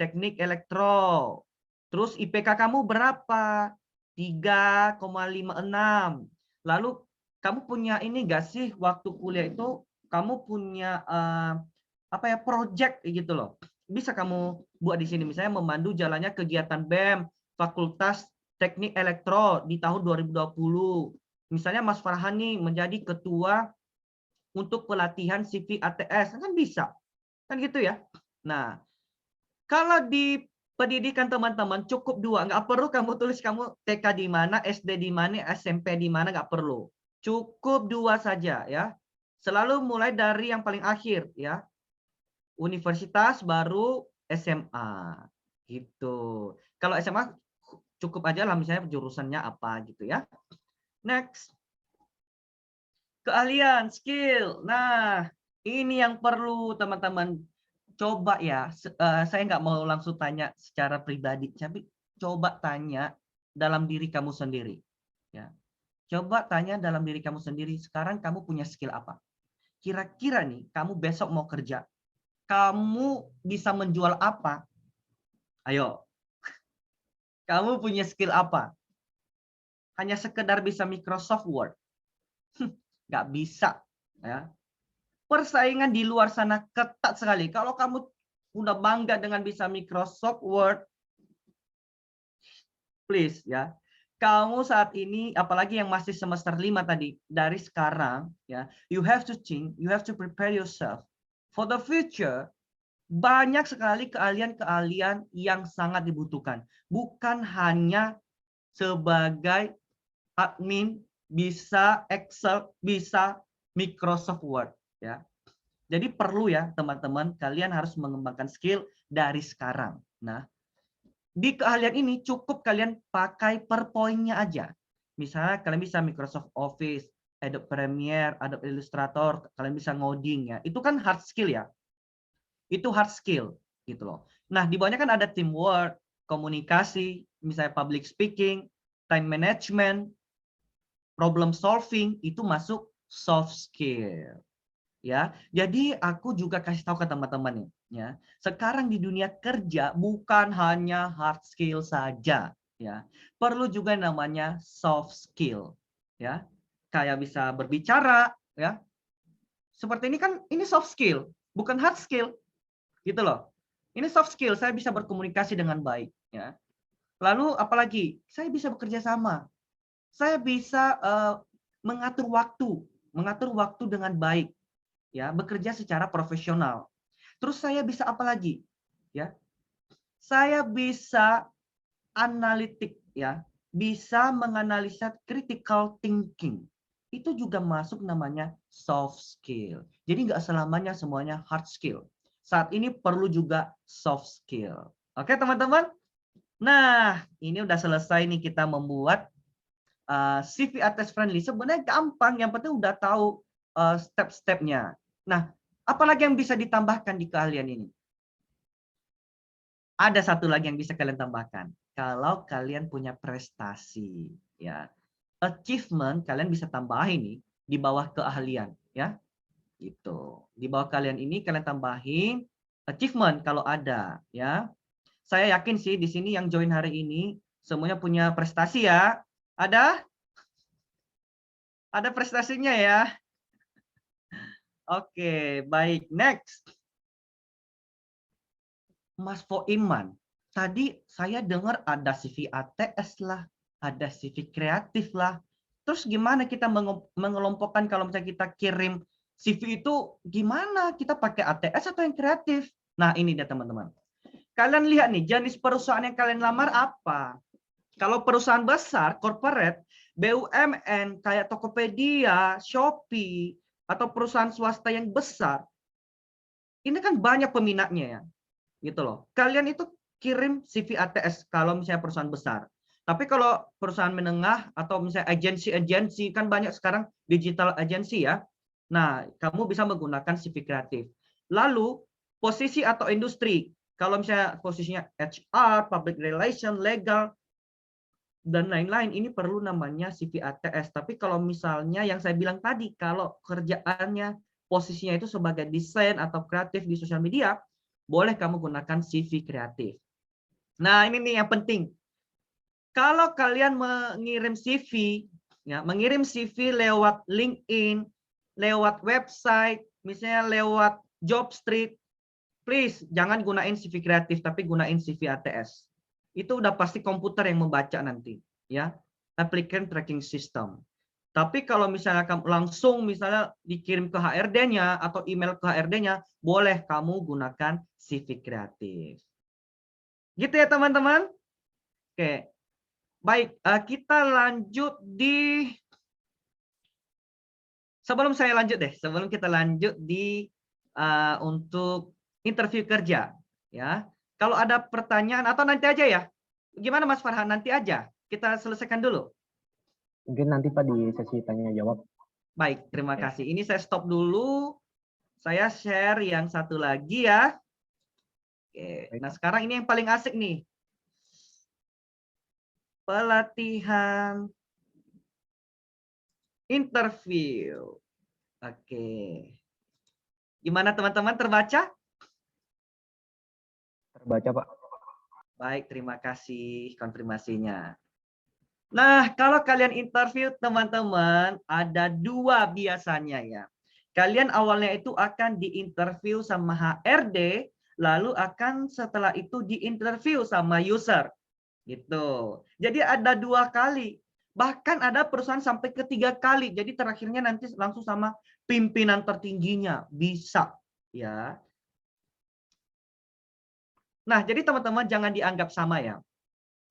Speaker 5: Teknik Elektro. Terus IPK kamu berapa? 3,56. Lalu kamu punya ini enggak sih waktu kuliah itu kamu punya apa ya, project gitu loh. Bisa kamu buat di sini misalnya memandu jalannya kegiatan BEM Fakultas Teknik Elektro di tahun 2020. Misalnya Mas Farhan nih menjadi ketua untuk pelatihan CV ATS, kan bisa. Kan gitu ya. Nah, kalau di pendidikan teman-teman cukup 2, nggak perlu kamu tulis kamu TK di mana, SD di mana, SMP di mana, nggak perlu. Cukup 2 saja ya. Selalu mulai dari yang paling akhir ya. Universitas baru SMA gitu. Kalau SMA cukup aja lah misalnya jurusannya apa gitu ya. Next. Keahlian, skill. Nah, ini yang perlu teman-teman coba ya. Saya nggak mau langsung tanya secara pribadi, tapi coba tanya dalam diri kamu sendiri. Ya. Coba tanya dalam diri kamu sendiri, sekarang kamu punya skill apa? Kira-kira nih, kamu besok mau kerja, kamu bisa menjual apa? Ayo, kamu punya skill apa? Hanya sekedar bisa Microsoft Word? Nggak bisa. Ya. Persaingan di luar sana ketat sekali. Kalau kamu udah bangga dengan bisa Microsoft Word, please ya. Kamu saat ini, apalagi yang masih semester 5 tadi, dari sekarang ya, you have to think, you have to prepare yourself for the future. Banyak sekali keahlian-keahlian yang sangat dibutuhkan. Bukan hanya sebagai admin, bisa Excel, bisa Microsoft Word ya. Jadi perlu ya teman-teman, kalian harus mengembangkan skill dari sekarang. Nah, di keahlian ini cukup kalian pakai per poinnya aja. Misalnya kalian bisa Microsoft Office, Adobe Premiere, Adobe Illustrator, kalian bisa ngoding ya. Itu kan hard skill ya. Itu hard skill gitu loh. Nah, di bawahnya kan ada teamwork, komunikasi, misalnya public speaking, time management, problem solving, itu masuk soft skill. Ya, jadi aku juga kasih tahu ke teman-teman nih, ya. Sekarang di dunia kerja bukan hanya hard skill saja, ya. Perlu juga namanya soft skill, ya. kayak bisa berbicara, ya. Seperti ini kan, ini soft skill, bukan hard skill, gitu loh. Ini soft skill, saya bisa berkomunikasi dengan baik, ya. Lalu apalagi, saya bisa bekerja sama, saya bisa mengatur waktu dengan baik, ya, bekerja secara profesional. Terus saya bisa apa lagi, ya? Saya bisa analitik, ya, bisa menganalisa critical thinking. Itu juga masuk namanya soft skill. Jadi nggak selamanya semuanya hard skill. Saat ini perlu juga soft skill. Oke teman-teman? Nah, ini udah selesai nih kita membuat CV ATS friendly. Sebenarnya gampang, yang penting udah tahu step-stepnya. Nah, apalagi yang bisa ditambahkan di keahlian ini? Ada satu lagi yang bisa kalian tambahkan. Kalau kalian punya prestasi, ya. Achievement kalian bisa tambahin nih di bawah keahlian, ya. Gitu. Di bawah kalian ini kalian tambahin achievement kalau ada, ya. Saya yakin sih di sini yang join hari ini semuanya punya prestasi ya. Ada? Ada prestasinya ya. Oke, baik. Next. Mas Poiman, tadi saya dengar ada CV ATS lah, ada CV kreatif lah. Terus gimana kita mengelompokkan kalau misalnya kita kirim CV itu gimana? Kita pakai ATS atau yang kreatif? Nah, ini dia teman-teman. Kalian lihat nih, jenis perusahaan yang kalian lamar apa? Kalau perusahaan besar, corporate, BUMN, kayak Tokopedia, Shopee, atau perusahaan swasta yang besar, ini kan banyak peminatnya ya. Gitu loh. Kalian itu kirim CV ATS kalau misalnya perusahaan besar. Tapi kalau perusahaan menengah atau misalnya agensi-agensi, kan banyak sekarang digital agensi ya. Nah, kamu bisa menggunakan CV kreatif. Lalu, posisi atau industri. Kalau misalnya posisinya HR, public relation, legal, dan lain-lain, ini perlu namanya CV ATS. Tapi kalau misalnya yang saya bilang tadi, kalau kerjaannya posisinya itu sebagai desain atau kreatif di sosial media, boleh kamu gunakan CV kreatif. Nah, ini nih yang penting. Kalau kalian mengirim CV, ya, mengirim CV lewat LinkedIn, lewat website, misalnya lewat Jobstreet, please jangan gunain CV kreatif, tapi gunain CV ATS. Itu udah pasti komputer yang membaca nanti, ya. Applicant tracking system. Tapi kalau misalnya kamu langsung misalnya dikirim ke HRD-nya atau email ke HRD-nya, boleh kamu gunakan CV kreatif. Gitu ya teman-teman? Oke. Baik, kita lanjut di sebelum kita lanjut di untuk interview kerja, ya. Kalau ada pertanyaan atau nanti aja ya. Gimana Mas Farhan? Nanti aja. Kita selesaikan dulu.
Speaker 4: Mungkin nanti Pak di sesi tanya jawab.
Speaker 5: Baik, terima kasih. Ini saya stop dulu. Saya share yang satu lagi ya. Oke. Nah, sekarang ini yang paling asik nih. Pelatihan interview. Oke. Gimana teman-teman, terbaca?
Speaker 4: Terbaca Pak.
Speaker 5: Baik, terima kasih konfirmasinya. Nah, kalau kalian interview teman-teman, ada dua biasanya ya. Kalian awalnya itu akan diinterview sama HRD, lalu akan setelah itu diinterview sama user. Gitu. Jadi ada dua kali. Bahkan ada perusahaan sampai ketiga kali. Jadi terakhirnya nanti langsung sama pimpinan tertingginya. Bisa. Ya. Nah, jadi teman-teman jangan dianggap sama ya.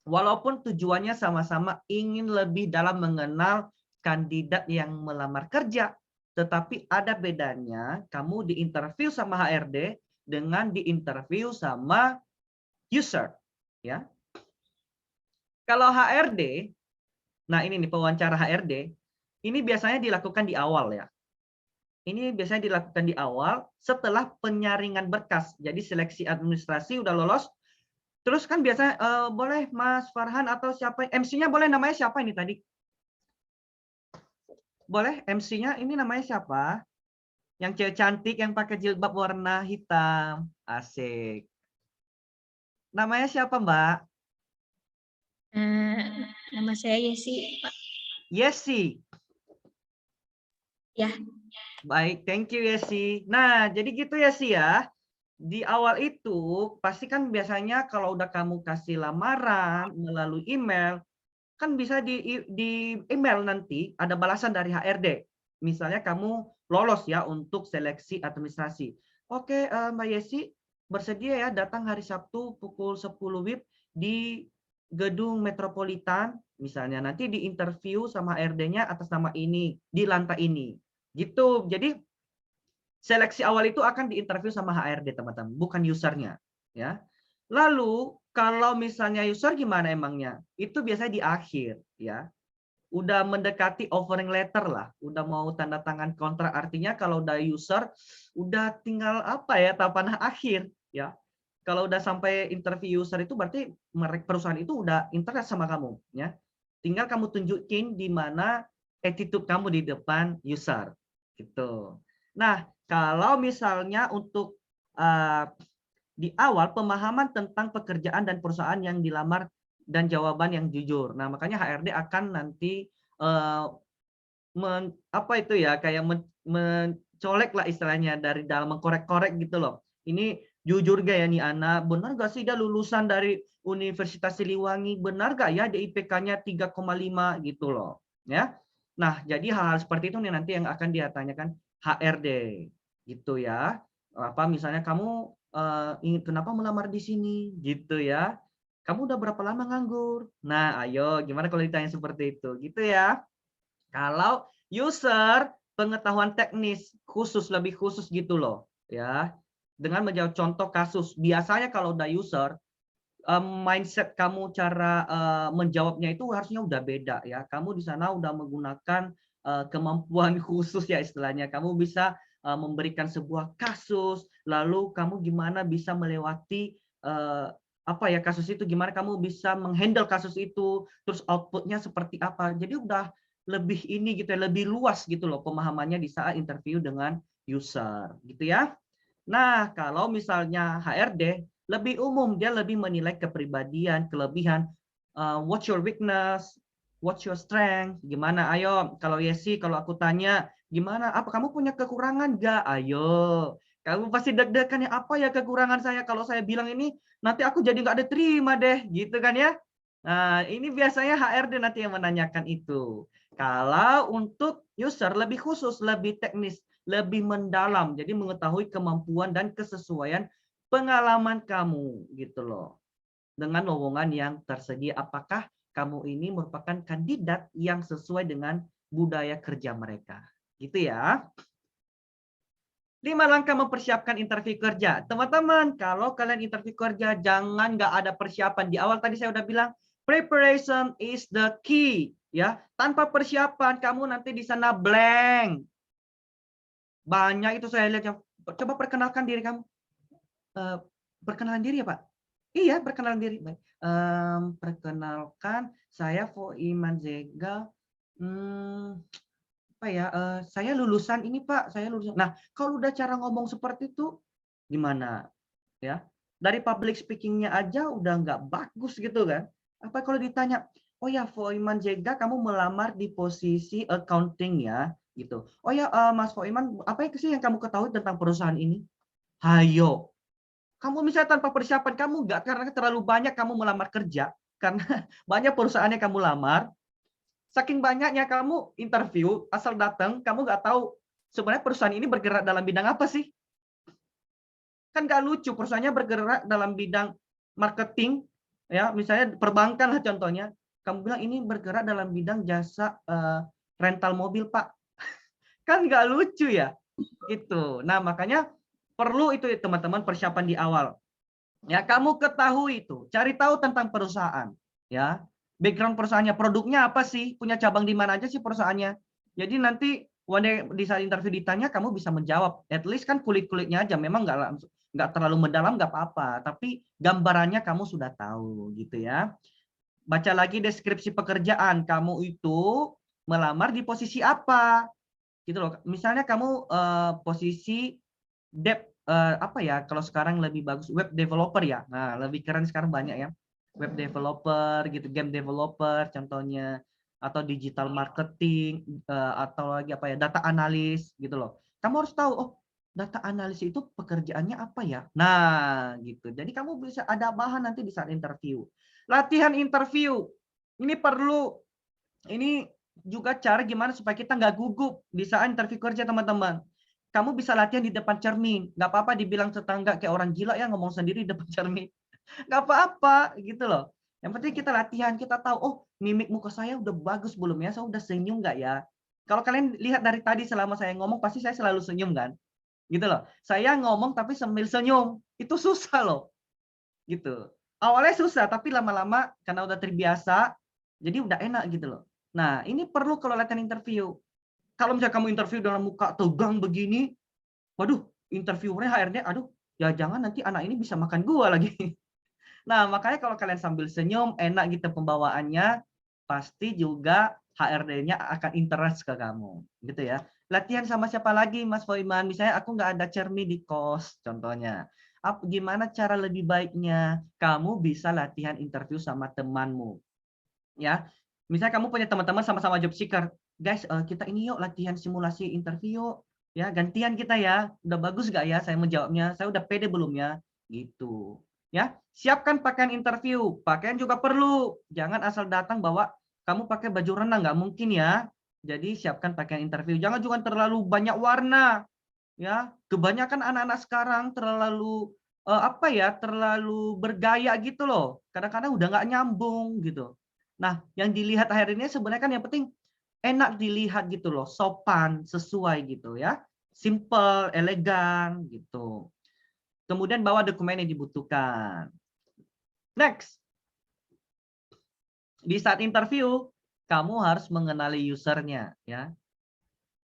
Speaker 5: Walaupun tujuannya sama-sama ingin lebih dalam mengenal kandidat yang melamar kerja, tetapi ada bedanya kamu diinterview sama HRD dengan diinterview sama user, ya. Kalau HRD, nah ini nih pewawancara HRD, ini biasanya dilakukan di awal ya. Ini biasanya dilakukan di awal setelah penyaringan berkas. Jadi seleksi administrasi udah lolos. Terus kan biasanya boleh Mas Farhan atau siapa, MC-nya boleh namanya siapa ini tadi? Boleh MC-nya ini namanya siapa? Yang cewek cantik yang pakai jilbab warna hitam. Asik. Namanya siapa Mbak?
Speaker 3: Nama saya Yesi, Pak.
Speaker 5: Yesi.
Speaker 3: Ya.
Speaker 5: Baik, thank you Yesi. Nah, jadi gitu Yesi ya. Di awal itu pasti kan biasanya kalau udah kamu kasih lamaran melalui email, kan bisa di email nanti ada balasan dari HRD. Misalnya kamu lolos ya untuk seleksi administrasi. Oke, Mbak Yesi bersedia ya datang hari Sabtu pukul 10 WIB di gedung Metropolitan. Misalnya nanti di interview sama HRD-nya atas nama ini di lantai ini. Gitu. Jadi seleksi awal itu akan diinterview sama HRD teman-teman, bukan usernya, ya. Lalu kalau misalnya user gimana emangnya? Itu biasanya di akhir, ya. Udah mendekati offering letter lah, udah mau tanda tangan kontrak. Artinya kalau udah user, udah tinggal apa ya tahapan akhir, ya. Kalau udah sampai interview user itu berarti perusahaan itu udah interest sama kamu, ya. Tinggal kamu tunjukin di mana attitude kamu di depan user, gitu. Nah, kalau misalnya untuk di awal pemahaman tentang pekerjaan dan perusahaan yang dilamar dan jawaban yang jujur. Nah, makanya HRD akan nanti apa itu ya kayak mencolek lah istilahnya dari dalam mengkorek-korek gitu loh. Ini jujur gak ya nih anak? Benar gak sih dia lulusan dari Universitas Siliwangi? Benar gak ya dia IPK-nya 3,5 gitu loh, ya. Nah, jadi hal-hal seperti itu nih nanti yang akan dia tanyakan HRD gitu ya. Apa misalnya kamu ingin kenapa melamar di sini gitu ya. Kamu udah berapa lama nganggur? Nah, ayo gimana kalau ditanya seperti itu gitu ya. Kalau user pengetahuan teknis khusus lebih khusus gitu loh ya. Dengan menjawab contoh kasus. Biasanya kalau udah user mindset kamu cara menjawabnya itu harusnya udah beda ya. Kamu di sana udah menggunakan kemampuan khusus ya istilahnya. Kamu bisa memberikan sebuah kasus, lalu kamu gimana bisa melewati apa ya kasus itu, gimana kamu bisa menghandle kasus itu, terus outputnya seperti apa. Jadi udah lebih ini gitu ya, lebih luas gitu loh pemahamannya di saat interview dengan user gitu ya. Nah, kalau misalnya HRD lebih umum, dia lebih menilai kepribadian, kelebihan, what's your weakness, what's your strength, gimana? Ayo, kalau Yesi, kalau aku tanya, gimana? Apa kamu punya kekurangan nggak? Ayo, kamu pasti deg-degan ya, apa ya kekurangan saya? Kalau saya bilang ini, nanti aku jadi nggak diterima deh, gitu kan ya? Nah, ini biasanya HRD nanti yang menanyakan itu. Kalau untuk user lebih khusus, lebih teknis, lebih mendalam, jadi mengetahui kemampuan dan kesesuaian pengalaman kamu gitu loh. Dengan lowongan yang tersedia, apakah kamu ini merupakan kandidat yang sesuai dengan budaya kerja mereka. Gitu ya. 5 langkah mempersiapkan interview kerja. Teman-teman, kalau kalian interview kerja, jangan nggak ada persiapan. Di awal tadi saya udah bilang, preparation is the key. Ya, tanpa persiapan, kamu nanti di sana blank. Banyak itu saya lihat yang, coba perkenalkan diri kamu. Perkenalan diri ya Pak? Iya, perkenalan diri. Baik. Perkenalkan, saya Foiman Zega. Apa ya? Saya lulusan ini Pak. Saya lulusan. Nah, kalau udah cara ngomong seperti itu, gimana? Ya, dari public speaking-nya aja udah nggak bagus gitu kan? Apa kalau ditanya, oh ya Foiman Zega, kamu melamar di posisi accounting ya, gitu. Oh ya Mas Foiman, apa sih yang kamu ketahui tentang perusahaan ini? Hayo, kamu misalnya tanpa persiapan, kamu nggak, karena terlalu banyak kamu melamar kerja, karena banyak perusahaan yang kamu lamar, saking banyaknya kamu interview, asal datang, kamu nggak tahu sebenarnya perusahaan ini bergerak dalam bidang apa sih? Kan nggak lucu, perusahaannya bergerak dalam bidang marketing, ya misalnya perbankan lah contohnya, kamu bilang ini bergerak dalam bidang jasa rental mobil Pak, kan nggak lucu ya, gitu. Nah makanya perlu itu teman-teman persiapan di awal. Ya, kamu ketahui itu, cari tahu tentang perusahaan, ya. Background perusahaannya, produknya apa sih? Punya cabang di mana aja sih perusahaannya? Jadi nanti di saat interview ditanya kamu bisa menjawab. At least kan kulit-kulitnya aja, memang nggak terlalu mendalam nggak apa-apa, tapi gambarannya kamu sudah tahu gitu ya. Baca lagi deskripsi pekerjaan, kamu itu melamar di posisi apa? Gitu loh. Misalnya kamu posisi apa ya, kalau sekarang lebih bagus web developer ya. Nah, lebih keren sekarang banyak ya. Web developer gitu, game developer contohnya. atau digital marketing, atau lagi apa ya, data analis gitu loh. Kamu harus tahu, oh data analis itu pekerjaannya apa ya? Nah, gitu. Jadi kamu bisa ada bahan nanti di saat interview. Latihan interview. Ini perlu, ini juga cara gimana supaya kita nggak gugup di saat interview kerja, teman-teman. Kamu bisa latihan di depan cermin. Nggak apa-apa dibilang tetangga kayak orang gila ya ngomong sendiri di depan cermin. Nggak apa-apa gitu loh. Yang penting kita latihan, kita tahu, oh mimik muka saya udah bagus belum ya? Saya udah senyum nggak ya? Kalau kalian lihat dari tadi selama saya ngomong, pasti saya selalu senyum kan? Gitu loh. Saya ngomong tapi sambil senyum. Itu susah loh. Gitu. Awalnya susah, tapi lama-lama karena udah terbiasa, jadi udah enak gitu loh. Nah, ini perlu kalau latihan interview. Kalau misalnya kamu interview dengan muka tegang begini, waduh, interviewernya HRD, aduh, ya jangan nanti anak ini bisa makan gua lagi. Nah, makanya kalau kalian sambil senyum, enak gitu pembawaannya, pasti juga HRD-nya akan interest ke kamu, gitu ya. Latihan sama siapa lagi, Mas Foiman? Misalnya aku nggak ada cermin di kos, contohnya. Gimana cara lebih baiknya? Kamu bisa latihan interview sama temanmu, ya. Misalnya kamu punya teman-teman sama-sama job seeker, guys, kita ini yuk latihan simulasi interview yuk. Ya, gantian kita ya. Udah bagus nggak ya saya menjawabnya? Saya udah pede belum ya? Gitu. Ya, siapkan pakaian interview. Pakaian juga perlu. Jangan asal datang bawa kamu pakai baju renang, nggak mungkin ya. Jadi siapkan pakaian interview. Jangan juga terlalu banyak warna. Ya, kebanyakan anak-anak sekarang terlalu apa ya? Terlalu bergaya gitu loh. Kadang-kadang udah nggak nyambung gitu. Nah, yang dilihat akhirnya sebenarnya kan yang penting enak dilihat gitu loh, sopan, sesuai gitu ya. Simple, elegan gitu. Kemudian bawa dokumen yang dibutuhkan. Next. Di saat interview, kamu harus mengenali usernya ya.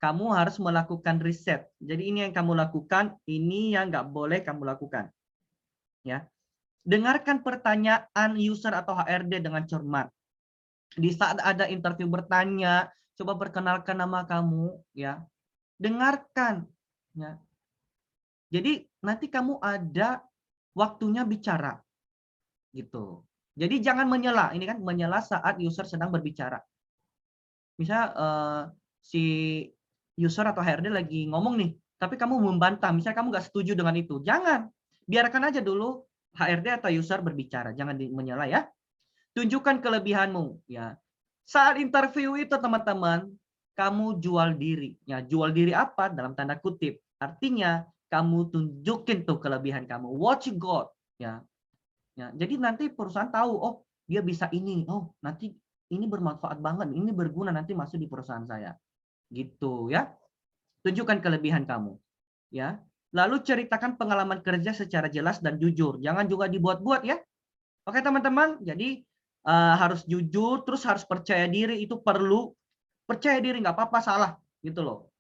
Speaker 5: Kamu harus melakukan riset. Jadi ini yang kamu lakukan, ini yang nggak boleh kamu lakukan. Ya. Dengarkan pertanyaan user atau HRD dengan cermat. Di saat ada interview bertanya, coba perkenalkan nama kamu ya. Dengarkan ya. Jadi nanti kamu ada waktunya bicara gitu. Jadi jangan menyela. Ini kan menyela saat user sedang berbicara. Misal si user atau HRD lagi ngomong nih, tapi kamu membantah. Misalnya kamu nggak setuju dengan itu, jangan. Biarkan aja dulu HRD atau user berbicara. Jangan menyela ya. Tunjukkan kelebihanmu ya. Saat interview itu teman-teman, kamu jual diri. Ya, jual diri apa? Dalam tanda kutip. Artinya kamu tunjukin tuh kelebihan kamu. What you got ya. Ya, jadi nanti perusahaan tahu, oh dia bisa ini. Oh, nanti ini bermanfaat banget, ini berguna nanti masuk di perusahaan saya. Gitu ya. Tunjukkan kelebihan kamu. Ya. Lalu ceritakan pengalaman kerja secara jelas dan jujur. Jangan juga dibuat-buat ya. Oke teman-teman, jadi harus jujur, terus harus percaya diri, itu perlu. Percaya diri nggak apa-apa salah gitu loh.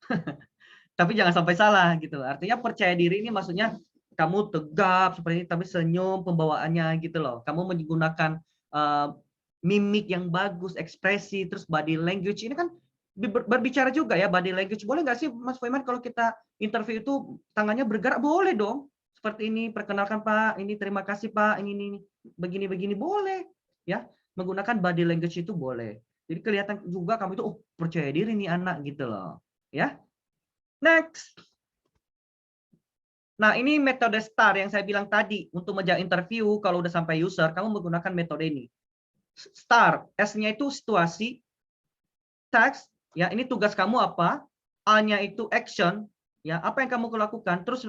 Speaker 5: Tapi jangan sampai salah gitu. Artinya percaya diri ini maksudnya kamu tegap seperti ini tapi senyum pembawaannya gitu loh. Kamu menggunakan mimik yang bagus, ekspresi, terus body language. Ini kan berbicara juga ya body language. Boleh nggak sih Mas Foiman kalau kita interview itu tangannya bergerak? Boleh dong. Seperti ini, perkenalkan Pak, ini terima kasih Pak, ini begini-begini boleh ya. Menggunakan body language itu boleh. Jadi kelihatan juga kamu itu percaya diri nih anak gitu loh. Ya. Next. Nah, ini metode STAR yang saya bilang tadi. Untuk menjawab interview, kalau udah sampai user, kamu menggunakan metode ini. STAR, S-nya itu situasi, text, ya ini tugas kamu apa, A-nya itu action, ya apa yang kamu lakukan, terus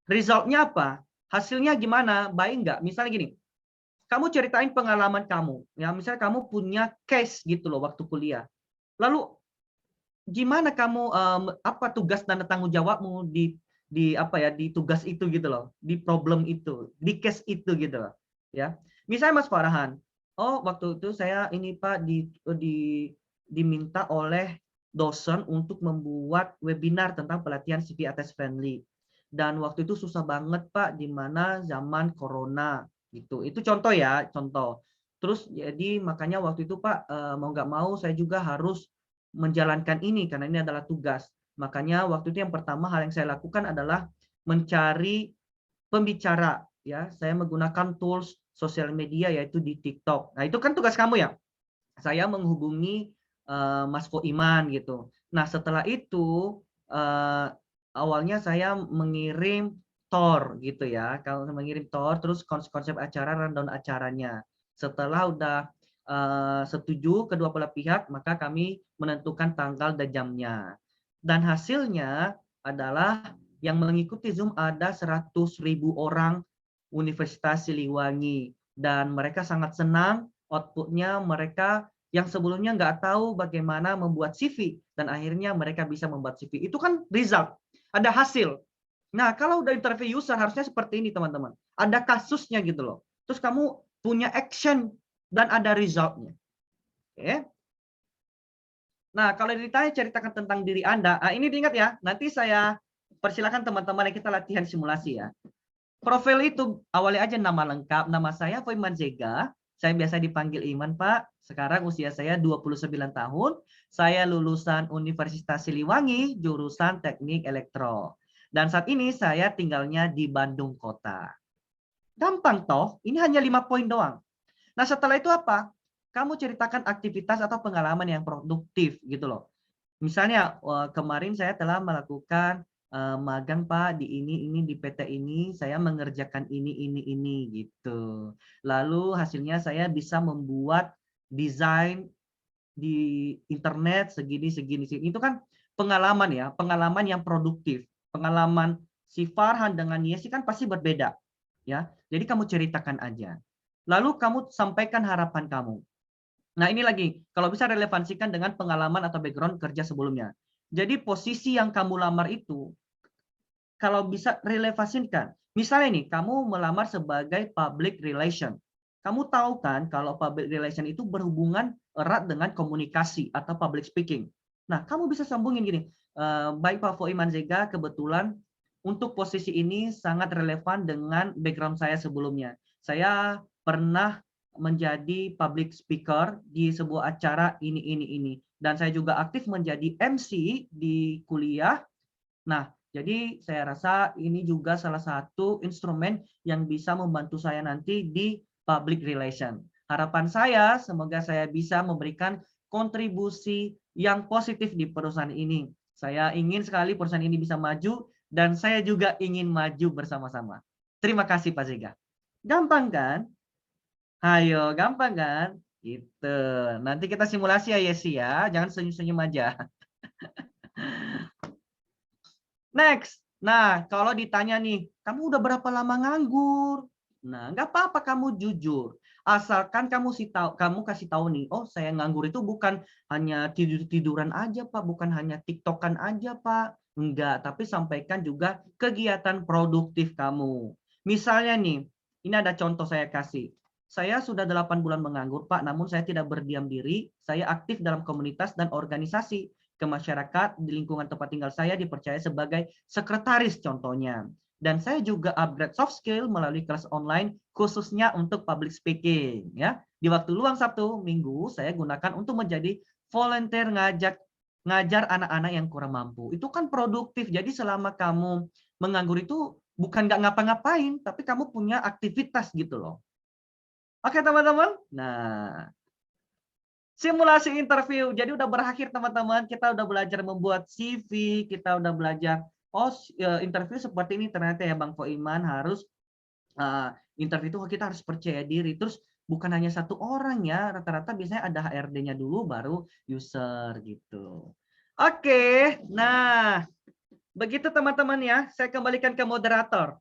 Speaker 5: result-nya apa, hasilnya gimana, baik nggak? Misalnya gini, kamu ceritain pengalaman kamu, ya misalnya kamu punya case gitu loh waktu kuliah. Lalu gimana kamu apa tugas dan tanggung jawabmu di apa ya di tugas itu gitu loh, di problem itu, di case itu gitu loh, ya. Misalnya Mas Farhan, oh waktu itu saya ini Pak diminta oleh dosen untuk membuat webinar tentang pelatihan CV attach friendly. Dan waktu itu susah banget Pak, di mana zaman corona gitu. Itu contoh ya, contoh. Terus jadi makanya waktu itu Pak mau nggak mau saya juga harus menjalankan ini karena ini adalah tugas. Makanya waktu itu yang pertama hal yang saya lakukan adalah mencari pembicara ya. Saya menggunakan tools sosial media yaitu di TikTok. Nah, itu kan tugas kamu ya. Saya menghubungi Mas Iman gitu. Nah setelah itu awalnya saya mengirim Tor gitu ya. Kalau mengirim Tor, terus konsep acara, rundown acaranya. Setelah udah setuju kedua belah pihak, maka kami menentukan tanggal dan jamnya. Dan hasilnya adalah yang mengikuti Zoom ada 100.000 orang Universitas Siliwangi. Dan mereka sangat senang, outputnya mereka yang sebelumnya nggak tahu bagaimana membuat CV. Dan akhirnya mereka bisa membuat CV. Itu kan result, ada hasil. Nah, kalau udah interview user harusnya seperti ini, teman-teman. Ada kasusnya gitu loh. Terus kamu punya action dan ada resultnya. Oke. Nah, kalau ditanya ceritakan tentang diri Anda, ini diingat ya. Nanti saya persilakan teman-teman yang kita latihan simulasi ya. Profil itu awalnya aja nama lengkap. Nama saya Foiman Zega. Saya biasa dipanggil Iman, Pak. Sekarang usia saya 29 tahun. Saya lulusan Universitas Siliwangi, jurusan Teknik Elektro. Dan saat ini saya tinggalnya di Bandung Kota. Gampang toh, ini hanya 5 poin doang. Nah setelah itu apa? Kamu ceritakan aktivitas atau pengalaman yang produktif gitu loh. Misalnya kemarin saya telah melakukan magang Pak di ini di PT ini, saya mengerjakan ini gitu. Lalu hasilnya saya bisa membuat desain di internet segini. Itu kan pengalaman ya, pengalaman yang produktif. Pengalaman si Farhan dengan Yesi kan pasti berbeda ya. Jadi kamu ceritakan aja. Lalu kamu sampaikan harapan kamu. Nah ini lagi, kalau bisa relevansikan dengan pengalaman atau background kerja sebelumnya. Jadi posisi yang kamu lamar itu, kalau bisa relevansikan. Misalnya nih, kamu melamar sebagai public relation. Kamu tahu kan kalau public relation itu berhubungan erat dengan komunikasi atau public speaking. Nah, kamu bisa sambungin gini, baik Pak Foiman Zega, kebetulan untuk posisi ini sangat relevan dengan background saya sebelumnya. Saya pernah menjadi public speaker di sebuah acara ini. Dan saya juga aktif menjadi MC di kuliah. Nah, jadi saya rasa ini juga salah satu instrumen yang bisa membantu saya nanti di public relation. Harapan saya semoga saya bisa memberikan kontribusi yang positif di perusahaan ini. Saya ingin sekali perusahaan ini bisa maju dan saya juga ingin maju bersama-sama. Terima kasih Pak Zega. Gampang kan? Ayo, gampang kan? Gitu. Nanti kita simulasi ya Yesi ya. Jangan senyum-senyum aja. Next. Nah, kalau ditanya nih, kamu udah berapa lama nganggur? Nah, nggak apa-apa kamu jujur. Asalkan kamu kasih tahu nih, oh saya nganggur itu bukan hanya tiduran aja Pak, bukan hanya TikTokan aja Pak. Enggak, tapi sampaikan juga kegiatan produktif kamu. Misalnya nih, ini ada contoh saya kasih. Saya sudah 8 bulan menganggur Pak, namun saya tidak berdiam diri. Saya aktif dalam komunitas dan organisasi ke masyarakat di lingkungan tempat tinggal saya, dipercaya sebagai sekretaris contohnya. Dan saya juga upgrade soft skill melalui kelas online khususnya untuk public speaking ya. Di waktu luang Sabtu Minggu saya gunakan untuk menjadi volunteer ngajar anak-anak yang kurang mampu. Itu kan produktif. Jadi selama kamu menganggur itu bukan nggak ngapa-ngapain, tapi kamu punya aktivitas gitu loh. Oke teman-teman. Nah, simulasi interview. Jadi udah berakhir teman-teman. Kita udah belajar membuat CV, kita udah belajar interview seperti ini ternyata ya Bang Foiman harus interview itu kita harus percaya diri. Terus bukan hanya satu orang ya, rata-rata biasanya ada HRD-nya dulu baru user gitu. Oke, nah begitu teman-teman ya. Saya kembalikan ke moderator.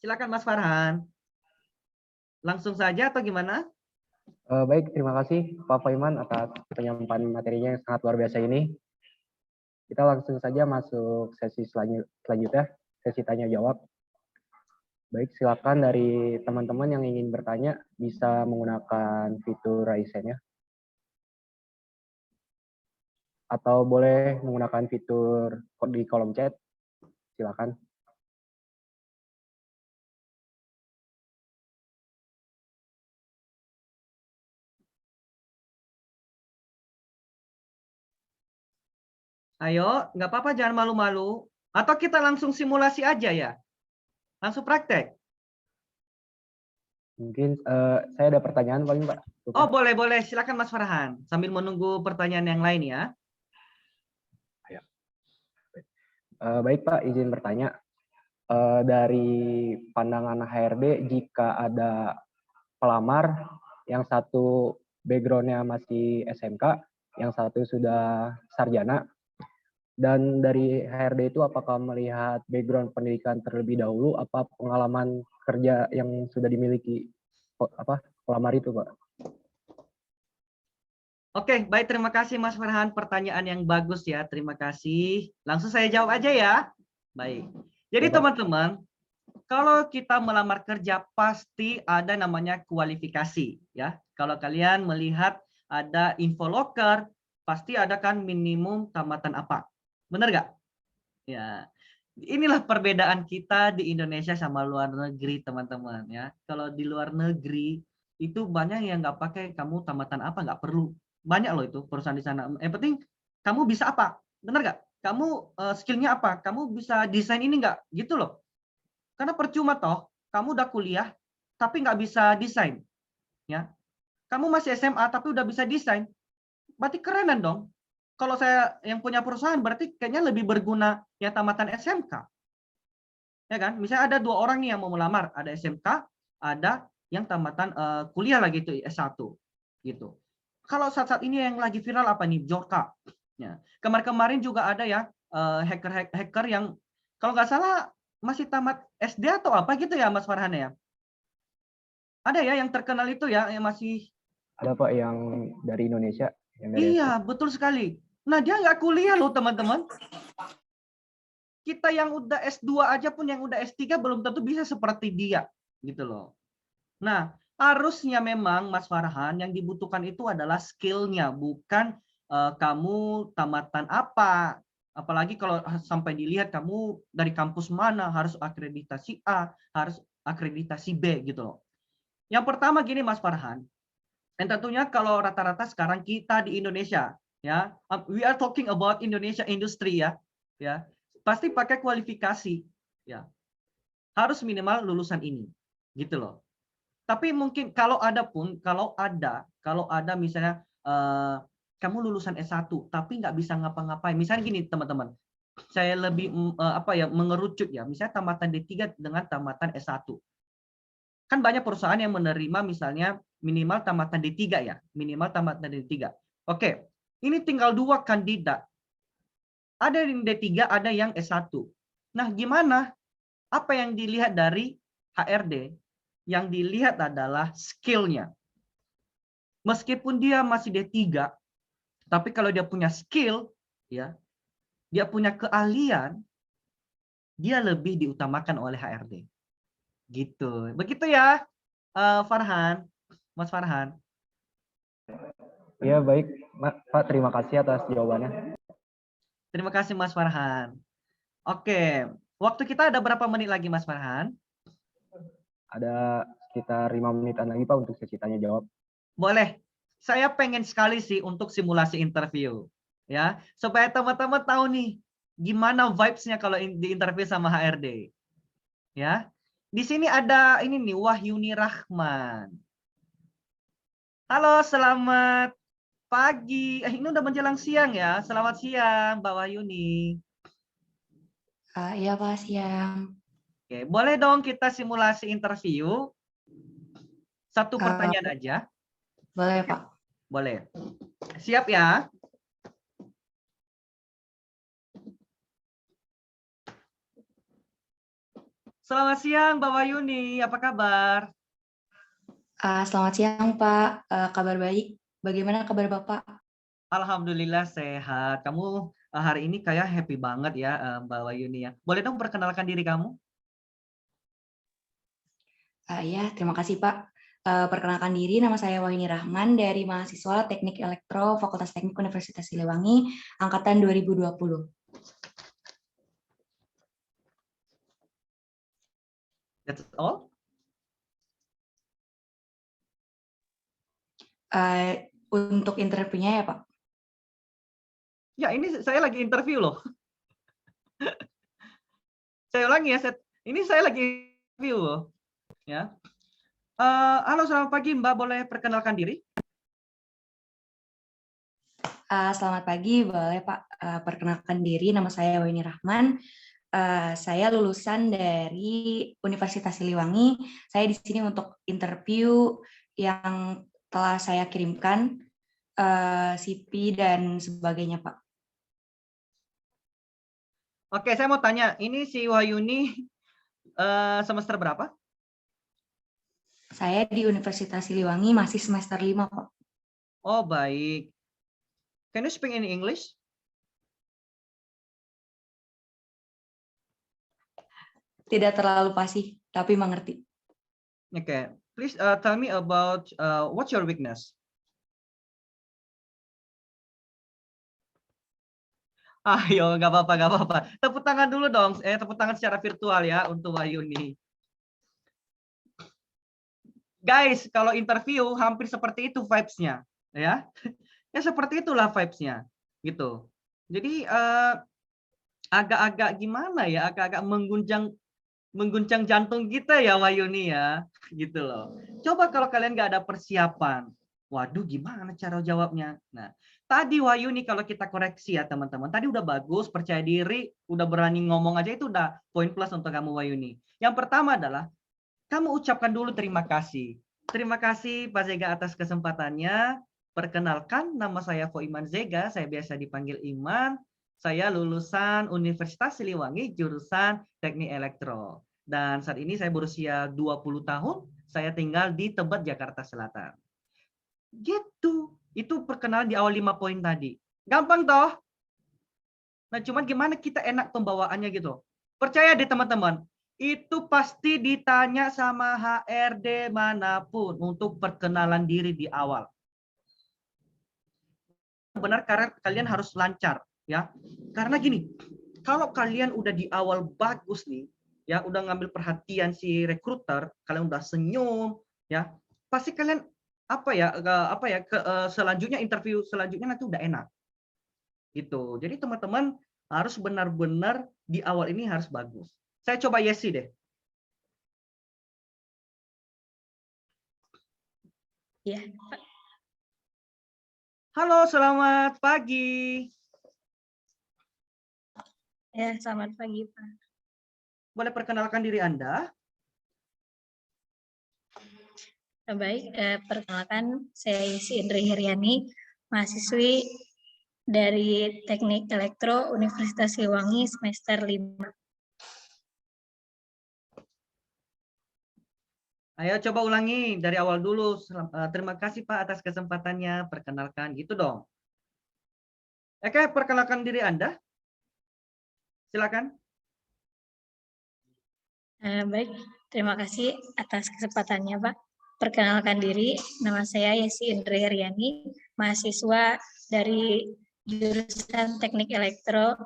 Speaker 5: Silakan Mas Farhan. Langsung saja atau gimana?
Speaker 4: Baik, terima kasih Pak Foiman atas penyampaian materinya yang sangat luar biasa ini. Kita langsung saja masuk sesi selanjutnya, sesi tanya jawab. Baik, silakan dari teman-teman yang ingin bertanya bisa menggunakan fitur raise hand-nya. Atau boleh menggunakan fitur di kolom chat. Silakan.
Speaker 5: Ayo, nggak apa-apa, jangan malu-malu. Atau kita langsung simulasi aja ya? Langsung praktek?
Speaker 4: Mungkin saya ada pertanyaan paling Pak.
Speaker 5: Oh, boleh, boleh. Silakan Mas Farhan. Sambil menunggu pertanyaan yang lain ya.
Speaker 4: Baik Pak, izin bertanya. Dari pandangan HRD, jika ada pelamar, yang satu background-nya masih SMK, yang satu sudah sarjana, dan dari HRD itu apakah melihat background pendidikan terlebih dahulu, apa pengalaman kerja yang sudah dimiliki pelamar itu Pak?
Speaker 5: Oke, baik. Terima kasih Mas Farhan. Pertanyaan yang bagus ya. Terima kasih. Langsung saya jawab aja ya. Baik. Jadi teman-teman, kalau kita melamar kerja pasti ada namanya kualifikasi ya. Kalau kalian melihat ada info loker, pasti ada kan minimum tamatan apa. Benar nggak? Ya. Inilah perbedaan kita di Indonesia sama luar negeri, teman-teman ya. Kalau di luar negeri itu banyak yang nggak pakai kamu tamatan apa, nggak perlu. Banyak loh itu perusahaan di sana. Yang penting kamu bisa apa, benar nggak? Kamu skillnya apa? Kamu bisa desain ini nggak? Gitu loh. Karena percuma toh, kamu udah kuliah tapi nggak bisa desain, ya. Kamu masih SMA tapi udah bisa desain, berarti kerenan dong. Kalau saya yang punya perusahaan berarti kayaknya lebih berguna yang tamatan SMK, ya kan? Misalnya ada 2 orang nih yang mau melamar, ada SMK, ada yang tamatan kuliah lagi itu S1, gitu. Kalau saat-saat ini yang lagi viral apa nih? Jorka. Ya. Kemarin-kemarin juga ada ya hacker yang kalau nggak salah masih tamat SD atau apa gitu ya Mas Farhan ya? Ada ya yang terkenal itu ya yang masih.
Speaker 4: Ada Pak yang dari Indonesia. Yang dari
Speaker 5: Iya, betul sekali. Nah, dia nggak kuliah loh teman-teman. Kita yang udah S2 aja pun yang udah S3 belum tentu bisa seperti dia. Gitu loh. Nah, harusnya memang Mas Farhan yang dibutuhkan itu adalah skill-nya, bukan kamu tamatan apa. Apalagi kalau sampai dilihat kamu dari kampus mana, harus akreditasi A, harus akreditasi B gitu loh. Yang pertama gini Mas Farhan, dan tentunya kalau rata-rata sekarang kita di Indonesia, ya, we are talking about Indonesia industry ya, pasti pakai kualifikasi, ya, harus minimal lulusan ini, gitu loh. Tapi mungkin kalau ada misalnya kamu lulusan S1 tapi nggak bisa ngapa-ngapain. Misalnya gini teman-teman, saya lebih mengerucut ya, misalnya tamatan D3 dengan tamatan S1. Kan banyak perusahaan yang menerima misalnya minimal tamatan D3 ya, minimal tamatan D3. Oke, ini tinggal 2 kandidat. Ada yang D3, ada yang S1. Nah, gimana? Apa yang dilihat dari HRD? Yang dilihat adalah skill-nya. Meskipun dia masih D3, tapi kalau dia punya skill, ya, dia punya keahlian, dia lebih diutamakan oleh HRD. Gitu. Begitu ya, Farhan, Mas Farhan.
Speaker 4: Ya baik, Pak. Terima kasih atas jawabannya.
Speaker 5: Terima kasih Mas Farhan. Oke, waktu kita ada berapa menit lagi Mas Farhan?
Speaker 4: Ada sekitar 5 menitan lagi Pak untuk sesi tanya jawab.
Speaker 5: Boleh. Saya pengen sekali sih untuk simulasi interview, ya, supaya teman-teman tahu nih gimana vibes-nya kalau di interview sama HRD. Ya. Di sini ada ini nih Wahyuni Rahman. Halo, selamat pagi. Ini udah menjelang siang ya. Selamat siang, Mbak Wahyuni.
Speaker 7: Iya Pak, siang.
Speaker 5: Oke, boleh dong kita simulasi interview? Satu pertanyaan aja.
Speaker 7: Boleh Pak.
Speaker 5: Boleh. Siap ya? Selamat siang, Mbak Wahyuni. Apa kabar?
Speaker 7: Selamat siang Pak. Kabar baik. Bagaimana kabar Bapak?
Speaker 5: Alhamdulillah sehat. Kamu hari ini kayak happy banget ya, Mbak Wahyuni ya. Boleh dong perkenalkan diri kamu?
Speaker 7: Iya, terima kasih Pak. Perkenalkan diri, nama saya Wahyuni Rahman dari mahasiswa Teknik Elektro Fakultas Teknik Universitas Siliwangi, angkatan 2020.
Speaker 5: That's all?
Speaker 7: Untuk interviewnya ya Pak?
Speaker 5: Ya, ini saya lagi interview loh. Saya ulangi ya, ini saya lagi interview loh. Ya. Halo, selamat pagi Mbak, boleh perkenalkan diri?
Speaker 7: Selamat pagi, boleh Pak perkenalkan diri, nama saya Waini Rahman. Saya lulusan dari Universitas Siliwangi. Saya di sini untuk interview yang telah saya kirimkan, CV dan sebagainya, Pak.
Speaker 5: Oke, saya mau tanya, ini si Wahyuni semester berapa?
Speaker 7: Saya di Universitas Siliwangi masih semester 5, Pak.
Speaker 5: Oh, baik. Can you speak in English?
Speaker 7: Tidak terlalu fasih, tapi mengerti.
Speaker 5: Okay, please tell me about what's your weakness? Ayo, nggak apa-apa, nggak apa-apa. Tepuk tangan dulu dong. Tepuk tangan secara virtual ya untuk Wahyuni. Guys, kalau interview hampir seperti itu vibes-nya, ya. Ya seperti itulah vibes-nya, gitu. Jadi agak-agak gimana ya, agak-agak mengguncang jantung kita ya Wahyuni ya, gitu loh. Coba kalau kalian nggak ada persiapan, waduh gimana cara jawabnya? Nah, tadi Wahyuni kalau kita koreksi ya teman-teman, tadi udah bagus, percaya diri, udah berani ngomong aja itu udah poin plus untuk kamu Wahyuni. Yang pertama adalah kamu ucapkan dulu terima kasih. Terima kasih Pak Zega atas kesempatannya. Perkenalkan, nama saya Foiman Zega, saya biasa dipanggil Iman. Saya lulusan Universitas Siliwangi, jurusan Teknik Elektro. Dan saat ini saya berusia 20 tahun, saya tinggal di Tebet, Jakarta Selatan. Gitu, itu perkenalan di awal 5 poin tadi. Gampang toh? Nah, cuman gimana kita enak pembawaannya gitu. Percaya deh teman-teman, itu pasti ditanya sama HRD manapun untuk perkenalan diri di awal. Benar, karena kalian harus lancar ya. Karena gini, kalau kalian udah di awal bagus nih, ya udah ngambil perhatian si rekruter, kalian udah senyum, ya pasti kalian selanjutnya interview selanjutnya nanti udah enak. Gitu. Jadi teman-teman harus benar-benar di awal ini harus bagus. Saya coba Yesi deh.
Speaker 3: Ya,
Speaker 5: Halo, selamat pagi.
Speaker 3: ya, selamat pagi, Pak.
Speaker 5: Boleh perkenalkan diri Anda?
Speaker 3: Baik, perkenalkan saya Yesi Indri Heriani, mahasiswi dari Teknik Elektro Universitas Siliwangi semester 5.
Speaker 5: Ayo coba ulangi dari awal dulu. Terima kasih Pak atas kesempatannya. Perkenalkan gitu dong. Oke, perkenalkan diri Anda. Silakan.
Speaker 3: Baik, terima kasih atas kesempatannya, Pak. Perkenalkan diri, nama saya Yesi Indri Heriani, mahasiswa dari jurusan Teknik Elektro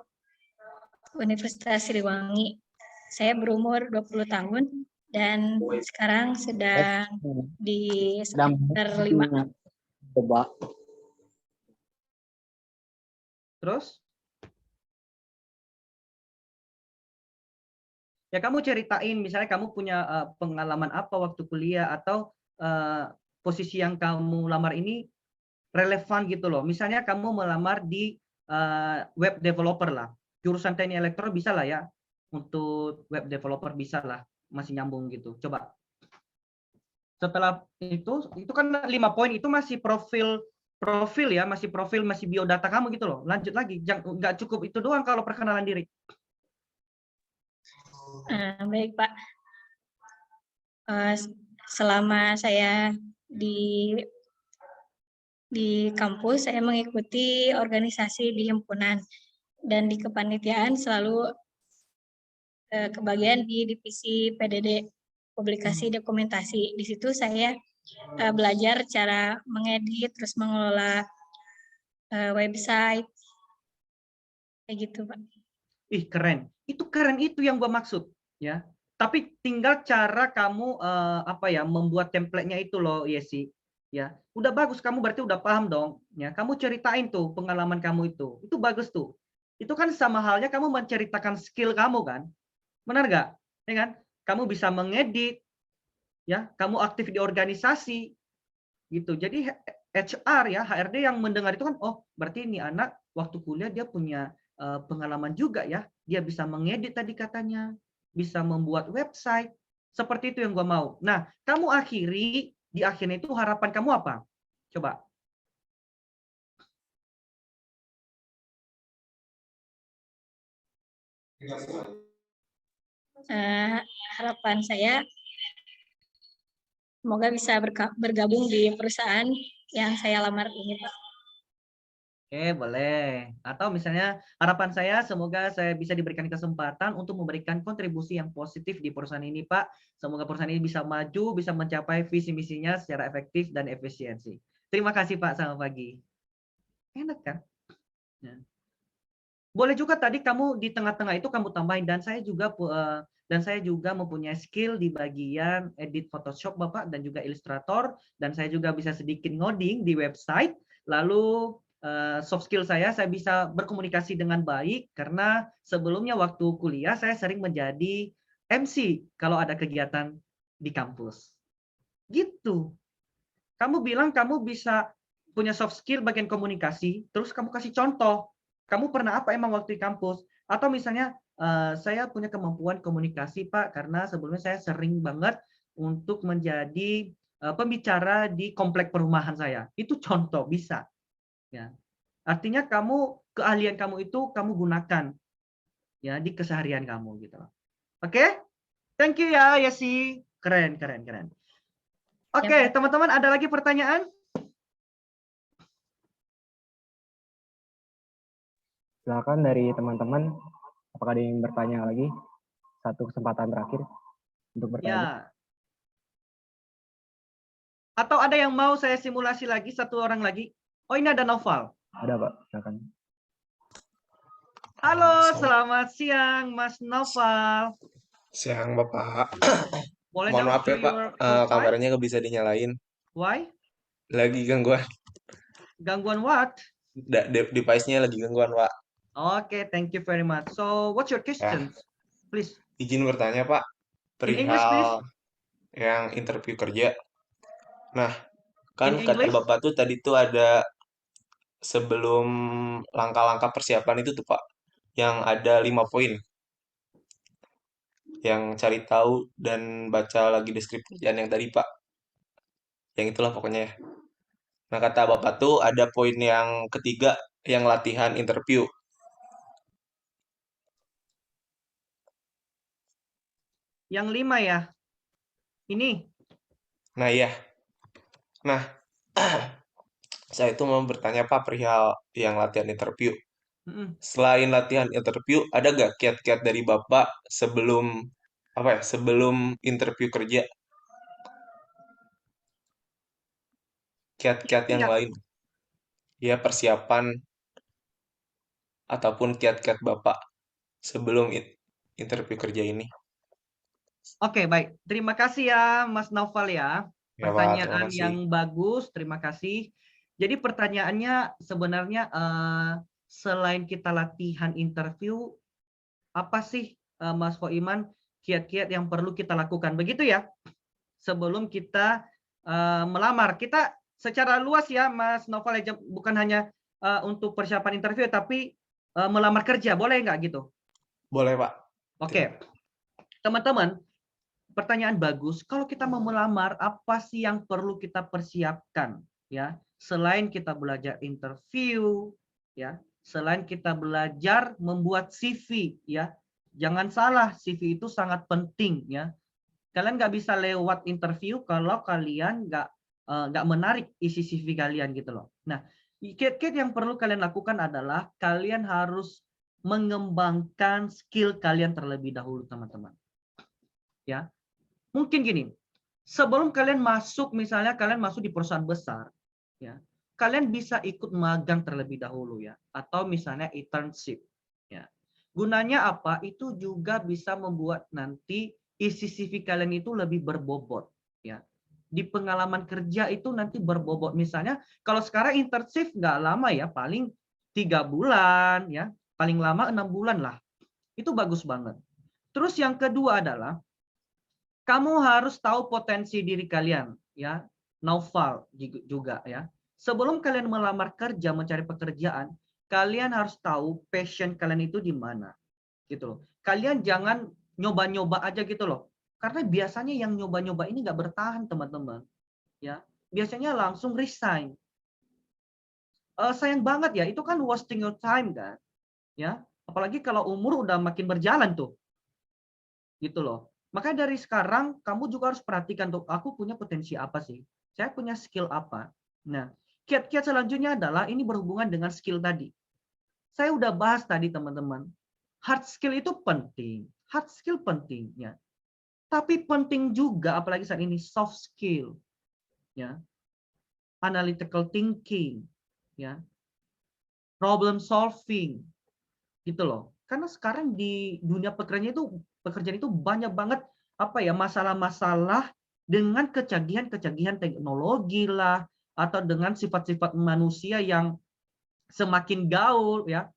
Speaker 3: Universitas Siliwangi. Saya berumur 20 tahun dan sekarang sedang di semester 5.
Speaker 4: Coba.
Speaker 5: Terus? Ya kamu ceritain, misalnya kamu punya pengalaman apa waktu kuliah atau posisi yang kamu lamar ini relevan gitu loh. Misalnya kamu melamar di web developer lah. Jurusan teknik elektro bisa lah ya. Untuk web developer bisa lah. Masih nyambung gitu. Coba. Setelah itu kan 5 poin itu masih profil ya, masih profil, masih biodata kamu gitu loh. Lanjut lagi, nggak cukup itu doang kalau perkenalan diri.
Speaker 3: Baik Pak, selama saya di kampus saya mengikuti organisasi di himpunan dan di kepanitiaan selalu kebagian di divisi PDD, publikasi dokumentasi. Di situ saya belajar cara mengedit, terus mengelola website, kayak gitu Pak.
Speaker 5: Ih keren, itu yang gua maksud ya. Tapi tinggal cara kamu membuat template-nya itu loh Yesi ya. Udah bagus, kamu berarti udah paham dong ya. Kamu ceritain tuh pengalaman kamu itu bagus tuh. Itu kan sama halnya kamu menceritakan skill kamu kan, benar nggak? Ya kan? Kamu bisa mengedit, ya, kamu aktif di organisasi, gitu. Jadi HR ya, HRD yang mendengar itu kan, oh berarti ini anak waktu kuliah dia punya pengalaman juga ya, dia bisa mengedit tadi katanya, bisa membuat website, seperti itu yang gua mau. Nah, kamu akhiri, di akhirnya itu harapan kamu apa? Coba.
Speaker 3: Harapan saya semoga bisa bergabung di perusahaan yang saya lamar ini, Pak.
Speaker 5: Oke, boleh. Atau misalnya harapan saya semoga saya bisa diberikan kesempatan untuk memberikan kontribusi yang positif di perusahaan ini, Pak. Semoga perusahaan ini bisa maju, bisa mencapai visi misinya secara efektif dan efisiensi. Terima kasih, Pak. Selamat pagi. Enak kan? Ya. Boleh juga tadi kamu di tengah-tengah itu kamu tambahin, dan saya juga mempunyai skill di bagian edit Photoshop Bapak dan juga Illustrator, dan saya juga bisa sedikit ngoding di website. Lalu soft skill saya bisa berkomunikasi dengan baik karena sebelumnya waktu kuliah saya sering menjadi MC kalau ada kegiatan di kampus. Gitu. Kamu bilang kamu bisa punya soft skill bagian komunikasi, terus kamu kasih contoh. Kamu pernah apa emang waktu di kampus? Atau misalnya saya punya kemampuan komunikasi Pak karena sebelumnya saya sering banget untuk menjadi pembicara di komplek perumahan saya. Itu contoh bisa. Ya. Artinya keahlian kamu itu kamu gunakan ya di keseharian kamu gitu. Oke? Thank you ya Yesi. Keren, keren, keren. Oke, teman-teman ada lagi pertanyaan?
Speaker 4: Silakan dari teman-teman, apakah ada yang bertanya lagi? Satu kesempatan terakhir untuk bertanya.
Speaker 5: Ya. Atau ada yang mau saya simulasi lagi, satu orang lagi? Oh, ini ada Noval.
Speaker 4: Ada, Pak. Silakan.
Speaker 5: Halo, selamat siang Mas Noval.
Speaker 6: Siang Bapak.
Speaker 5: Boleh
Speaker 6: Mohon maaf ya Pak, kameranya nggak bisa dinyalain.
Speaker 5: Why?
Speaker 6: Lagi gangguan.
Speaker 5: Gangguan what?
Speaker 6: Device-nya lagi gangguan Pak.
Speaker 5: Oke, thank you very much. So, what's your questions? Please.
Speaker 6: Izin bertanya Pak,
Speaker 5: In English, please.
Speaker 6: perihal yang interview kerja. Nah, kan
Speaker 5: In
Speaker 6: kata
Speaker 5: English?
Speaker 6: Bapak tuh tadi tuh ada sebelum langkah-langkah persiapan itu tuh Pak, yang ada 5 poin. Yang cari tahu dan baca lagi deskripsi kerjaan yang tadi Pak. Yang itulah pokoknya ya. Nah, kata Bapak tuh ada poin yang ketiga yang latihan interview.
Speaker 5: Yang 5 ya? Ini?
Speaker 6: Nah, iya. Nah, saya itu mau bertanya Pak perihal yang latihan interview. Selain latihan interview, ada gak kiat-kiat dari Bapak sebelum sebelum interview kerja? Kiat-kiat yang lain? Ya, persiapan ataupun kiat-kiat Bapak sebelum interview kerja ini.
Speaker 5: Oke, baik. Terima kasih ya Mas Noval ya.
Speaker 6: Ya, Pak,
Speaker 5: Pertanyaan
Speaker 6: terima kasih.
Speaker 5: yang bagus, terima kasih. Jadi pertanyaannya sebenarnya selain kita latihan interview, apa sih Mas Foiman kiat-kiat yang perlu kita lakukan? Begitu ya? Sebelum kita melamar. Kita secara luas ya Mas Noval, bukan hanya untuk persiapan interview, tapi melamar kerja. Boleh nggak gitu?
Speaker 6: Boleh, Pak.
Speaker 5: Oke. Teman-teman, pertanyaan bagus. Kalau kita mau melamar, apa sih yang perlu kita persiapkan? Ya, selain kita belajar interview, ya, selain kita belajar membuat CV, ya, jangan salah, CV itu sangat penting, ya. Kalian nggak bisa lewat interview kalau kalian nggak menarik isi CV kalian gitu loh. Nah, kiat-kiat yang perlu kalian lakukan adalah kalian harus mengembangkan skill kalian terlebih dahulu, teman-teman. Ya. Mungkin gini, sebelum kalian masuk, misalnya kalian masuk di perusahaan besar, ya, kalian bisa ikut magang terlebih dahulu ya, atau misalnya internship. Ya. Gunanya apa? Itu juga bisa membuat nanti isi CV kalian itu lebih berbobot. Ya. Di pengalaman kerja itu nanti berbobot. Misalnya kalau sekarang internship nggak lama ya, paling 3 bulan ya, paling lama 6 bulan lah. Itu bagus banget. Terus yang kedua adalah Kamu harus tahu potensi diri kalian, ya. Naufal juga ya. Sebelum kalian melamar kerja, mencari pekerjaan, kalian harus tahu passion kalian itu di mana. Gitu loh. Kalian jangan nyoba-nyoba aja gitu loh. Karena biasanya yang nyoba-nyoba ini nggak bertahan, teman-teman. Ya, biasanya langsung resign. Sayang banget ya, itu kan wasting your time kan. Ya, apalagi kalau umur udah makin berjalan tuh. Gitu loh. Makanya dari sekarang kamu juga harus perhatikan tuh, aku punya potensi apa sih? Saya punya skill apa? Nah, kiat-kiat selanjutnya adalah ini berhubungan dengan skill tadi. Saya udah bahas tadi teman-teman. Hard skill itu penting. Hard skill penting ya. Tapi penting juga apalagi saat ini soft skill. Ya. Analytical thinking, ya. Problem solving. Gitu loh. Karena sekarang di dunia pekerjaan itu banyak banget apa ya masalah-masalah dengan kecanggihan-kecanggihan teknologi lah atau dengan sifat-sifat manusia yang semakin gaul ya.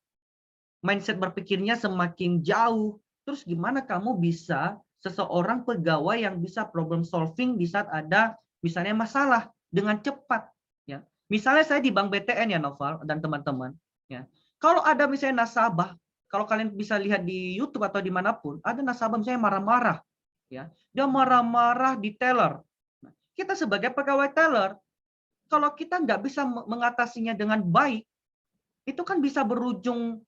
Speaker 5: Mindset berpikirnya semakin jauh. Terus gimana kamu bisa seseorang pegawai yang bisa problem solving di saat ada misalnya masalah dengan cepat ya. Misalnya saya di Bank BTN ya Noval dan teman-teman ya. Kalau ada misalnya nasabah, kalau kalian bisa lihat di YouTube atau dimanapun, ada nasabah misalnya marah-marah ya. Dia marah-marah di teller. Nah, kita sebagai pegawai teller, kalau kita nggak bisa mengatasinya dengan baik, itu kan bisa berujung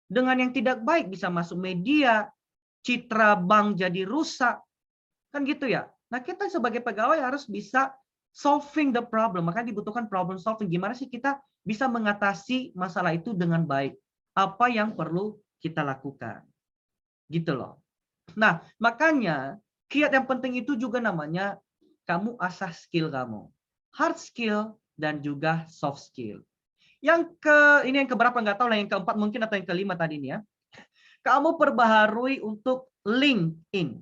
Speaker 5: dengan yang tidak baik, bisa masuk media, citra bank jadi rusak, kan gitu ya. Nah kita sebagai pegawai harus bisa solving the problem, makanya dibutuhkan problem solving. Gimana sih kita bisa mengatasi masalah itu dengan baik? Apa yang perlu kita lakukan? Gitu loh. Nah makanya kiat yang penting itu juga namanya kamu asah skill kamu, hard skill dan juga soft skill. Ini yang keberapa nggak tahu lah, yang keempat mungkin atau yang kelima tadi ini ya. Kamu perbaharui untuk LinkedIn.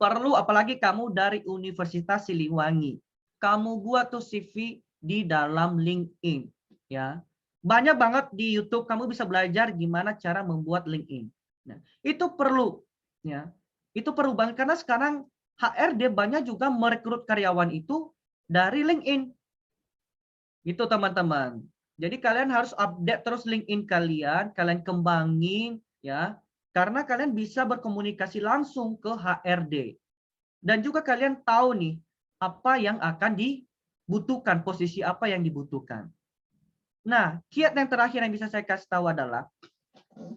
Speaker 5: Perlu apalagi kamu dari Universitas Siliwangi. Kamu buat tuh CV di dalam LinkedIn ya. Banyak banget di YouTube kamu bisa belajar gimana cara membuat LinkedIn. Nah, itu perlu ya. Itu perlu banget karena sekarang HRD banyak juga merekrut karyawan itu dari LinkedIn. Gitu teman-teman. Jadi kalian harus update terus LinkedIn kalian kembangin ya. Karena kalian bisa berkomunikasi langsung ke HRD. Dan juga kalian tahu nih apa yang akan dibutuhkan, posisi apa yang dibutuhkan. Nah, kiat yang terakhir yang bisa saya kasih tahu adalah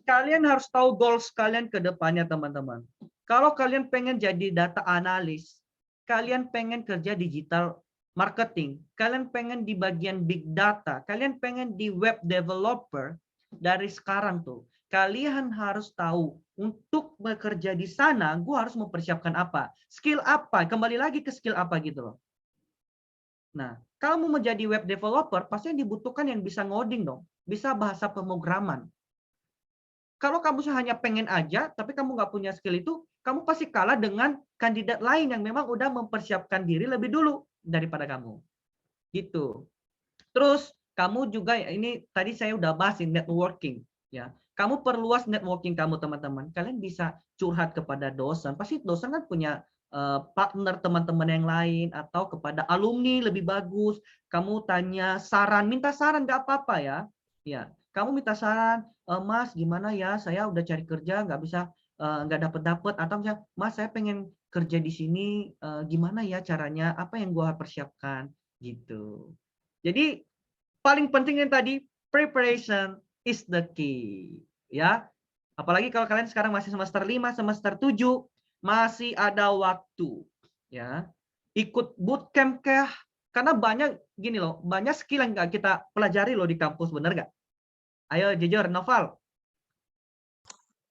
Speaker 5: kalian harus tahu goals kalian ke depannya teman-teman. Kalau kalian pengen jadi data analis, kalian pengen kerja digital marketing, kalian pengen di bagian big data, kalian pengen di web developer, dari sekarang tuh kalian harus tahu untuk bekerja di sana gue harus mempersiapkan apa, skill apa, kembali lagi ke skill apa gitu loh. Nah kalau mau menjadi web developer pasti yang dibutuhkan yang bisa ngoding dong, bisa bahasa pemrograman. Kalau kamu hanya pengen aja tapi kamu nggak punya skill itu, kamu pasti kalah dengan kandidat lain yang memang udah mempersiapkan diri lebih dulu daripada kamu. Gitu. Terus kamu juga ini tadi saya udah bahas networking ya. Kamu perluas networking kamu teman-teman. Kalian bisa curhat kepada dosen. Pasti dosen kan punya partner teman-teman yang lain atau kepada alumni lebih bagus. Kamu tanya saran, minta saran nggak apa-apa ya. Ya, kamu minta saran, Mas gimana ya? Saya udah cari kerja nggak bisa nggak dapet atau misalnya Mas saya pengen kerja di sini gimana ya caranya? Apa yang gua persiapkan gitu. Jadi paling penting yang tadi preparation is the key ya. Apalagi kalau kalian sekarang masih semester 5, semester 7 masih ada waktu ya. Ikut bootcamp kah? Karena banyak gini loh, banyak skill yang nggak kita pelajari loh di kampus, bener nggak? Ayo jujur, Noval.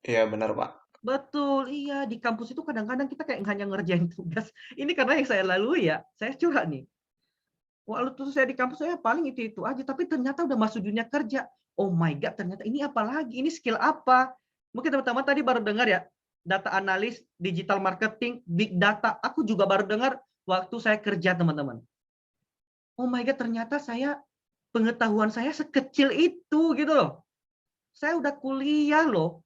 Speaker 6: Iya benar Pak.
Speaker 5: Betul, iya di kampus itu kadang-kadang kita kayak hanya ngerjain tugas. Ini karena yang saya lalui ya, saya curhat nih. Waktu saya di kampus saya paling itu aja, tapi ternyata udah masuk dunia kerja. Oh my God, ternyata ini apa lagi? Ini skill apa? Mungkin teman-teman tadi baru dengar ya, data analis, digital marketing, big data. Aku juga baru dengar waktu saya kerja teman-teman. Oh my God, ternyata pengetahuan saya sekecil itu gitu loh. Saya udah kuliah loh,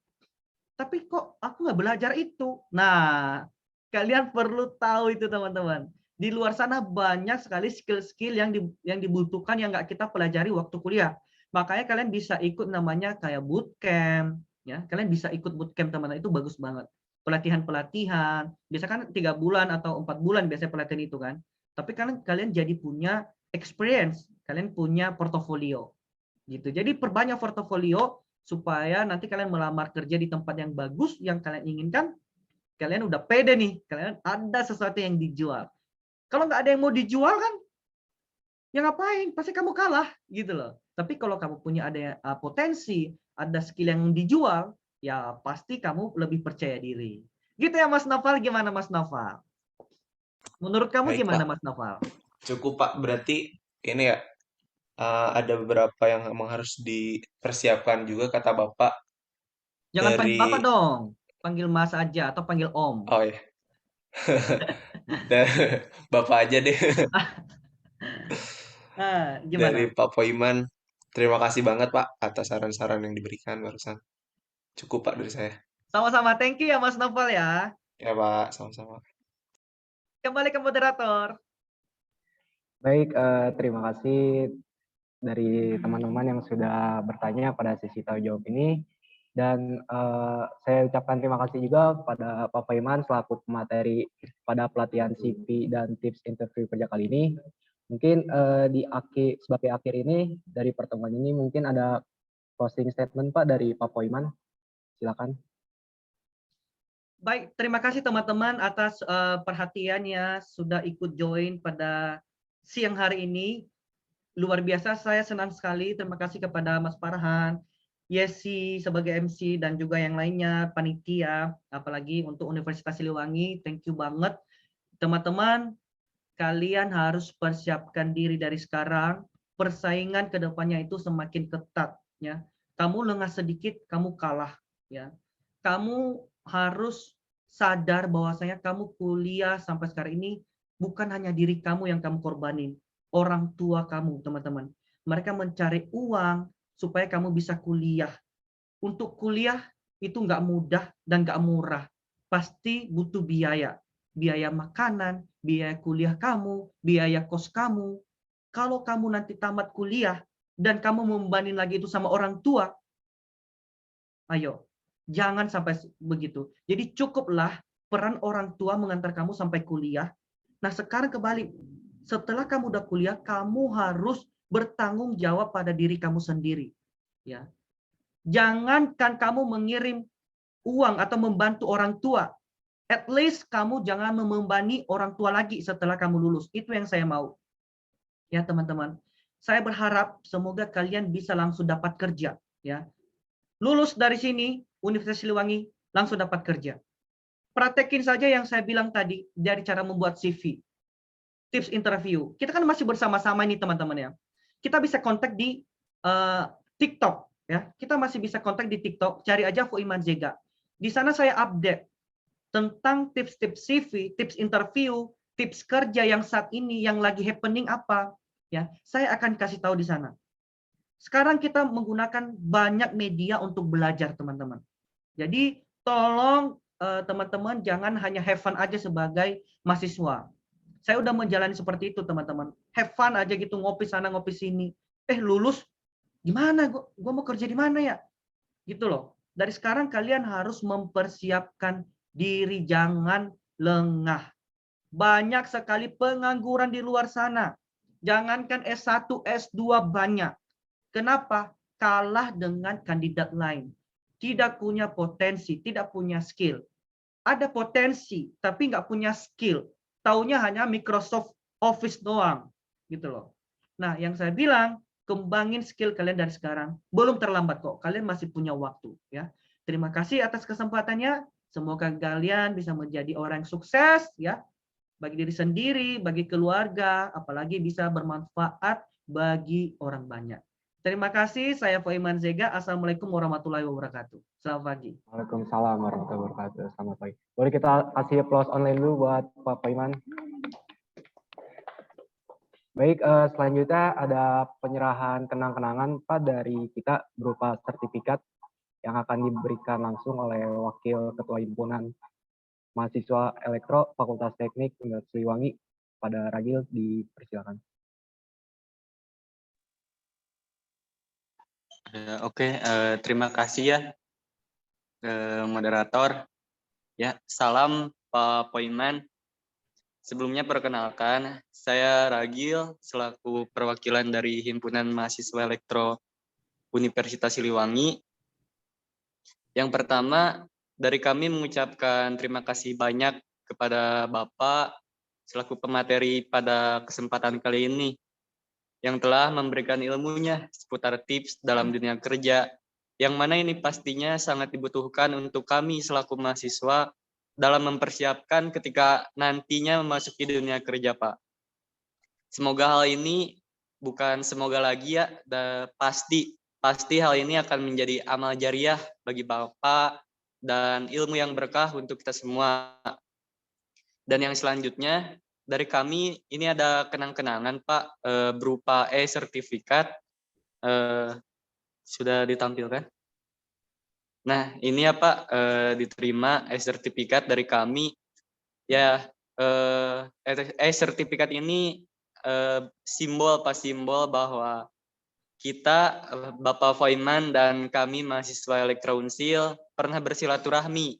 Speaker 5: tapi kok aku nggak belajar itu. Nah, Kalian perlu tahu itu teman-teman. Di luar sana banyak sekali skill-skill yang dibutuhkan yang nggak kita pelajari waktu kuliah. Makanya kalian bisa ikut namanya kayak bootcamp, ya. Kalian bisa ikut bootcamp teman-teman, itu bagus banget. Pelatihan-pelatihan, biasanya kan 3 bulan atau 4 bulan biasanya pelatihan itu kan. Tapi kalian jadi punya experience, kalian punya portofolio. Gitu. Jadi perbanyak portofolio supaya nanti kalian melamar kerja di tempat yang bagus yang kalian inginkan, kalian udah pede nih, kalian ada sesuatu yang dijual. Kalau nggak ada yang mau dijual kan, ya ngapain? Pasti kamu kalah, gitu loh. Tapi kalau kamu punya ada potensi, ada skill yang dijual, ya pasti kamu lebih percaya diri. Gitu ya Mas Noval, gimana Mas Noval? Menurut kamu
Speaker 6: Baik,
Speaker 5: gimana
Speaker 6: Pak.
Speaker 5: Mas Noval?
Speaker 6: Cukup, Pak. Berarti ini ya, ada beberapa yang emang harus dipersiapkan juga kata Bapak
Speaker 5: Jangan panggil Bapak
Speaker 6: dari
Speaker 5: dong, panggil Mas aja atau panggil Om.
Speaker 6: oh ya, Bapak aja deh.
Speaker 5: Nah,
Speaker 6: Dari
Speaker 5: gimana?
Speaker 6: Pak Poiman. Terima kasih banget, Pak, atas saran-saran yang diberikan barusan. Cukup, Pak, dari saya.
Speaker 5: Sama-sama, thank you ya Mas Noval ya.
Speaker 6: Ya, Pak, sama-sama.
Speaker 5: Kembali ke moderator.
Speaker 4: Baik, terima kasih dari teman-teman yang sudah bertanya pada sesi tanya jawab ini. Dan saya ucapkan terima kasih juga kepada Pak Paiman selaku pemateri pada pelatihan CV dan tips interview kerja kali ini. Mungkin sebagai akhir ini dari pertemuan ini mungkin ada closing statement Pak dari Pak Paiman. Silakan.
Speaker 5: Baik, terima kasih teman-teman atas perhatiannya sudah ikut join pada siang hari ini. Luar biasa, saya senang sekali. Terima kasih kepada Mas Farhan, Yesi sebagai MC, dan juga yang lainnya, panitia, apalagi untuk Universitas Siliwangi. Thank you banget. Teman-teman, kalian harus persiapkan diri dari sekarang. Persaingan ke depannya itu semakin ketat. Ya. Kamu lengah sedikit, kamu kalah. Ya. Kamu harus sadar bahwasanya kamu kuliah sampai sekarang ini bukan hanya diri kamu yang kamu korbanin. Orang tua kamu, teman-teman. Mereka mencari uang supaya kamu bisa kuliah. Untuk kuliah itu nggak mudah dan nggak murah. Pasti butuh biaya. Biaya makanan, biaya kuliah kamu, biaya kos kamu. Kalau kamu nanti tamat kuliah dan kamu membanding lagi itu sama orang tua, ayo, jangan sampai begitu. Jadi cukuplah peran orang tua mengantar kamu sampai kuliah. Nah sekarang kebalik, setelah kamu udah kuliah, kamu harus bertanggung jawab pada diri kamu sendiri. Ya, jangankan kamu mengirim uang atau membantu orang tua, at least kamu jangan membebani orang tua lagi setelah kamu lulus. Itu yang saya mau. Ya teman-teman, saya berharap semoga kalian bisa langsung dapat kerja. Ya, lulus dari sini Universitas Siliwangi langsung dapat kerja. Praktekin saja yang saya bilang tadi dari cara membuat CV, tips interview. Kita kan masih bersama-sama ini teman-teman ya. Kita bisa kontak di TikTok ya. Kita masih bisa kontak di TikTok. Cari aja Foiman Zega. Di sana saya update tentang tips-tips CV, tips interview, tips kerja yang saat ini yang lagi happening apa ya. Saya akan kasih tahu di sana. Sekarang kita menggunakan banyak media untuk belajar teman-teman. Jadi tolong teman-teman jangan hanya have fun aja sebagai mahasiswa. Saya udah menjalani seperti itu teman-teman. Have fun aja gitu, ngopi sana ngopi sini. Lulus gimana? Gue mau kerja di mana ya? Gitu loh. Dari sekarang kalian harus mempersiapkan diri, jangan lengah. Banyak sekali pengangguran di luar sana. Jangankan S1, S2 banyak. Kenapa? Kalah dengan kandidat lain. Tidak punya potensi, tidak punya skill. Ada potensi, tapi nggak punya skill. Taunya hanya Microsoft Office doang. Gitu loh. Nah, yang saya bilang, kembangin skill kalian dari sekarang. Belum terlambat kok, kalian masih punya waktu. Ya. Terima kasih atas kesempatannya. Semoga kalian bisa menjadi orang yang sukses. Ya, bagi diri sendiri, bagi keluarga, apalagi bisa bermanfaat bagi orang banyak. Terima kasih, saya Foiman Zega. Assalamualaikum warahmatullahi wabarakatuh. Selamat pagi.
Speaker 4: Waalaikumsalam warahmatullahi wabarakatuh. Selamat pagi. Boleh kita kasih applause online dulu buat Pak Paiman. Baik, selanjutnya ada penyerahan kenang-kenangan Pak dari kita berupa sertifikat yang akan diberikan langsung oleh Wakil Ketua Himpunan mahasiswa elektro Fakultas Teknik Universitas Siliwangi. Pada Ragil dipersilakan.
Speaker 8: Oke, terima kasih ya moderator. Ya, salam Pak Poiman. Sebelumnya perkenalkan, saya Ragil selaku perwakilan dari Himpunan Mahasiswa Elektro Universitas Siliwangi. Yang pertama, dari kami mengucapkan terima kasih banyak kepada Bapak selaku pemateri pada kesempatan kali ini yang telah memberikan ilmunya seputar tips dalam dunia kerja, yang mana ini pastinya sangat dibutuhkan untuk kami selaku mahasiswa dalam mempersiapkan ketika nantinya memasuki dunia kerja, Pak. Semoga hal ini bukan semoga lagi ya, pasti hal ini akan menjadi amal jariah bagi Bapak dan ilmu yang berkah untuk kita semua. Dan yang selanjutnya dari kami ini ada kenang-kenangan Pak berupa e-sertifikat sudah ditampilkan. Nah ini ya Pak diterima e-sertifikat dari kami ya. E-sertifikat ini simbol bahwa kita Bapak Foiman dan kami mahasiswa Elektro Unsil pernah bersilaturahmi,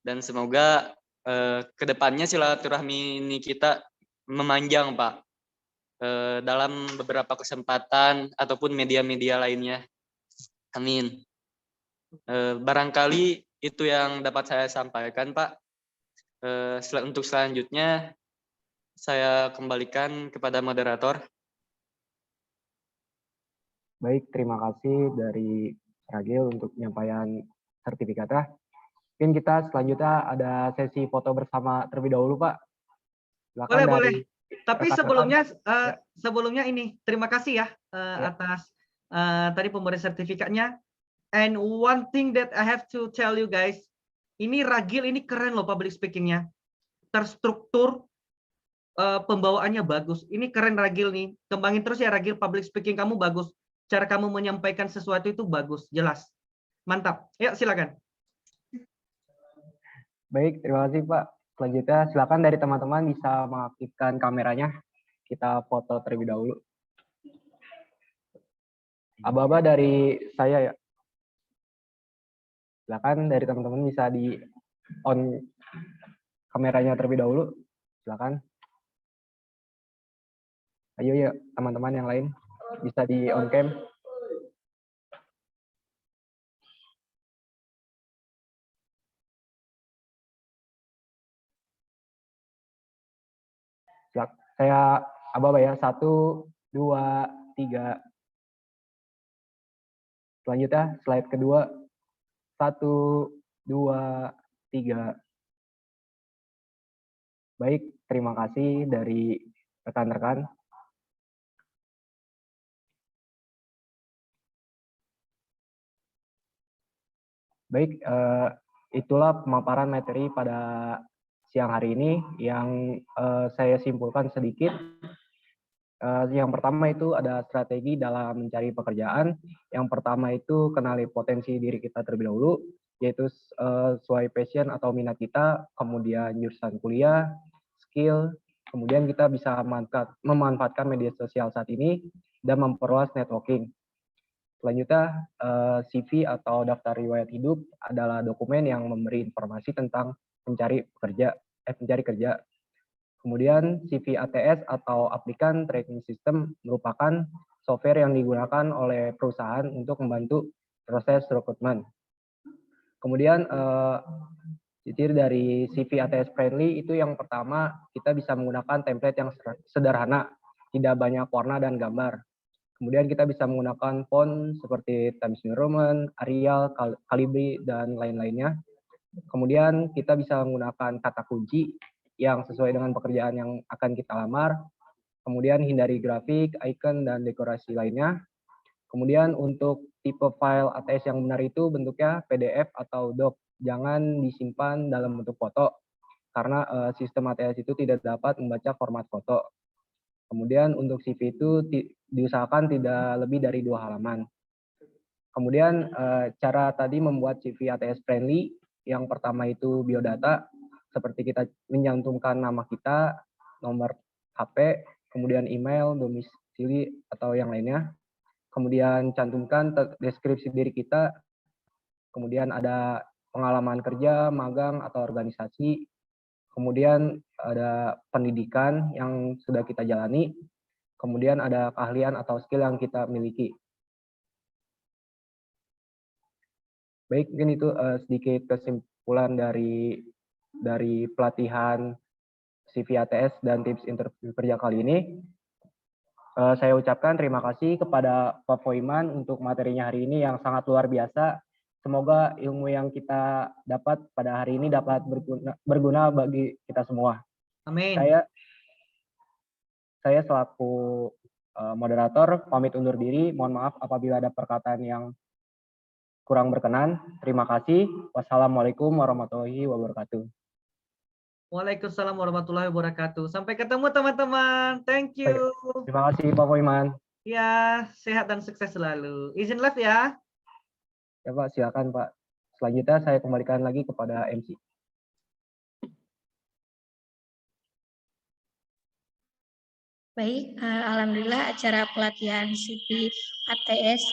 Speaker 8: dan semoga kedepannya silaturahmi ini kita memanjang Pak dalam beberapa kesempatan ataupun media-media lainnya. Amin. Barangkali itu yang dapat saya sampaikan Pak. Untuk selanjutnya saya kembalikan kepada moderator.
Speaker 4: Baik, terima kasih dari Ragil untuk penyampaian sertifikatnya. Mungkin kita selanjutnya ada sesi foto bersama terlebih dahulu, Pak. Silakan
Speaker 5: Boleh. Tapi
Speaker 4: rekan-rekan.
Speaker 5: sebelumnya ini terima kasih ya atas tadi pemberian sertifikatnya. And one thing that I have to tell you guys, ini Ragil ini keren loh public speakingnya, terstruktur, pembawaannya bagus. Ini keren Ragil nih, kembangin terus ya Ragil, public speaking kamu bagus, cara kamu menyampaikan sesuatu itu bagus, jelas, mantap. Yuk silakan.
Speaker 4: Baik, terima kasih Pak. Selanjutnya silakan dari teman-teman bisa mengaktifkan kameranya. Kita foto terlebih dahulu. Aba-aba dari saya ya. Silakan dari teman-teman bisa di on kameranya terlebih dahulu. Silakan. Ayo ya teman-teman yang lain bisa di on cam. Saya aba-aba ya, 1, 2, 3. Selanjutnya slide kedua, 1, 2, 3. Baik, terima kasih dari rekan-rekan. Baik, itulah pemaparan materi pada siang hari ini yang saya simpulkan sedikit. Yang pertama itu ada strategi dalam mencari pekerjaan. Yang pertama itu kenali potensi diri kita terlebih dahulu, yaitu sesuai passion atau minat kita, kemudian jurusan kuliah, skill, kemudian kita bisa memanfaatkan media sosial saat ini dan memperluas networking. Selanjutnya, CV atau daftar riwayat hidup adalah dokumen yang memberi informasi tentang pencari kerja. Kemudian CV ATS atau Applicant Tracking System merupakan software yang digunakan oleh perusahaan untuk membantu proses rekrutmen. Kemudian ciri dari CV ATS friendly itu yang pertama, kita bisa menggunakan template yang sederhana, tidak banyak warna dan gambar. Kemudian kita bisa menggunakan font seperti Times New Roman, Arial, Calibri, dan lain-lainnya. Kemudian kita bisa menggunakan kata kunci yang sesuai dengan pekerjaan yang akan kita lamar. Kemudian hindari grafik, icon, dan dekorasi lainnya. Kemudian untuk tipe file ATS yang benar itu bentuknya PDF atau doc. Jangan disimpan dalam bentuk foto, karena sistem ATS itu tidak dapat membaca format foto. Kemudian untuk CV itu diusahakan tidak lebih dari 2 halaman. Kemudian cara tadi membuat CV ATS friendly, yang pertama itu biodata. seperti kita menyantumkan nama kita, nomor HP, kemudian email, domisili, atau yang lainnya. Kemudian cantumkan deskripsi diri kita, kemudian ada pengalaman kerja, magang, atau organisasi, kemudian ada pendidikan yang sudah kita jalani, kemudian ada keahlian atau skill yang kita miliki. Baik, mungkin itu sedikit kesimpulan dari pelatihan CV ATS dan tips interview kerja kali ini. Saya ucapkan terima kasih kepada Pak Poiman untuk materinya hari ini yang sangat luar biasa. Semoga ilmu yang kita dapat pada hari ini dapat berguna bagi kita semua.
Speaker 5: Amin.
Speaker 4: Saya selaku moderator pamit undur diri. Mohon maaf apabila ada perkataan yang kurang berkenan. Terima kasih. Wassalamualaikum warahmatullahi wabarakatuh.
Speaker 5: Waalaikumsalam warahmatullahi wabarakatuh. Sampai ketemu teman-teman. Thank you.
Speaker 4: Terima kasih Pak Poiman.
Speaker 5: Ya, sehat dan sukses selalu. Izin live ya.
Speaker 4: Ya Pak, silakan Pak. Selanjutnya saya kembalikan lagi kepada MC.
Speaker 3: Baik, alhamdulillah acara pelatihan CV ATS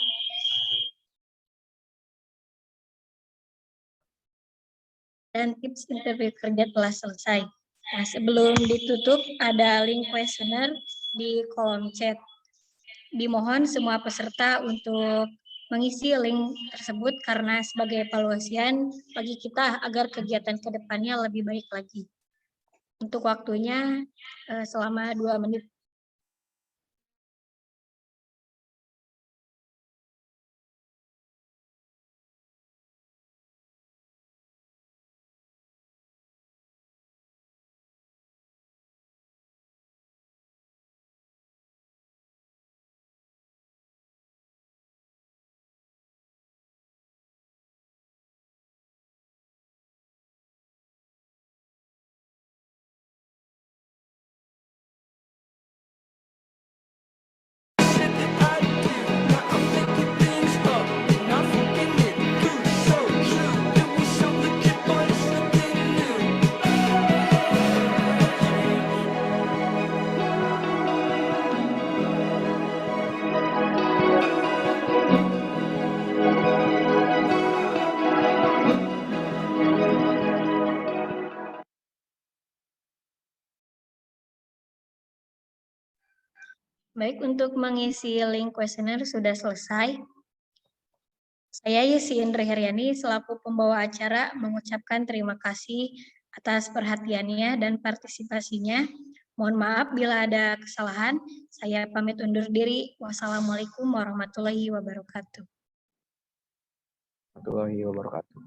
Speaker 3: dan tips interview kerja telah selesai. Nah, sebelum ditutup ada link kuesioner di kolom chat. Dimohon semua peserta untuk mengisi link tersebut karena sebagai evaluasian bagi kita agar kegiatan ke depannya lebih baik lagi. Untuk waktunya selama 2 menit. Baik, untuk mengisi link kuesioner sudah selesai. Saya Yesi Indra Heriani selaku pembawa acara mengucapkan terima kasih atas perhatiannya dan partisipasinya. Mohon maaf bila ada kesalahan. Saya pamit undur diri. Wassalamualaikum warahmatullahi wabarakatuh.
Speaker 4: Warahmatullahi wabarakatuh.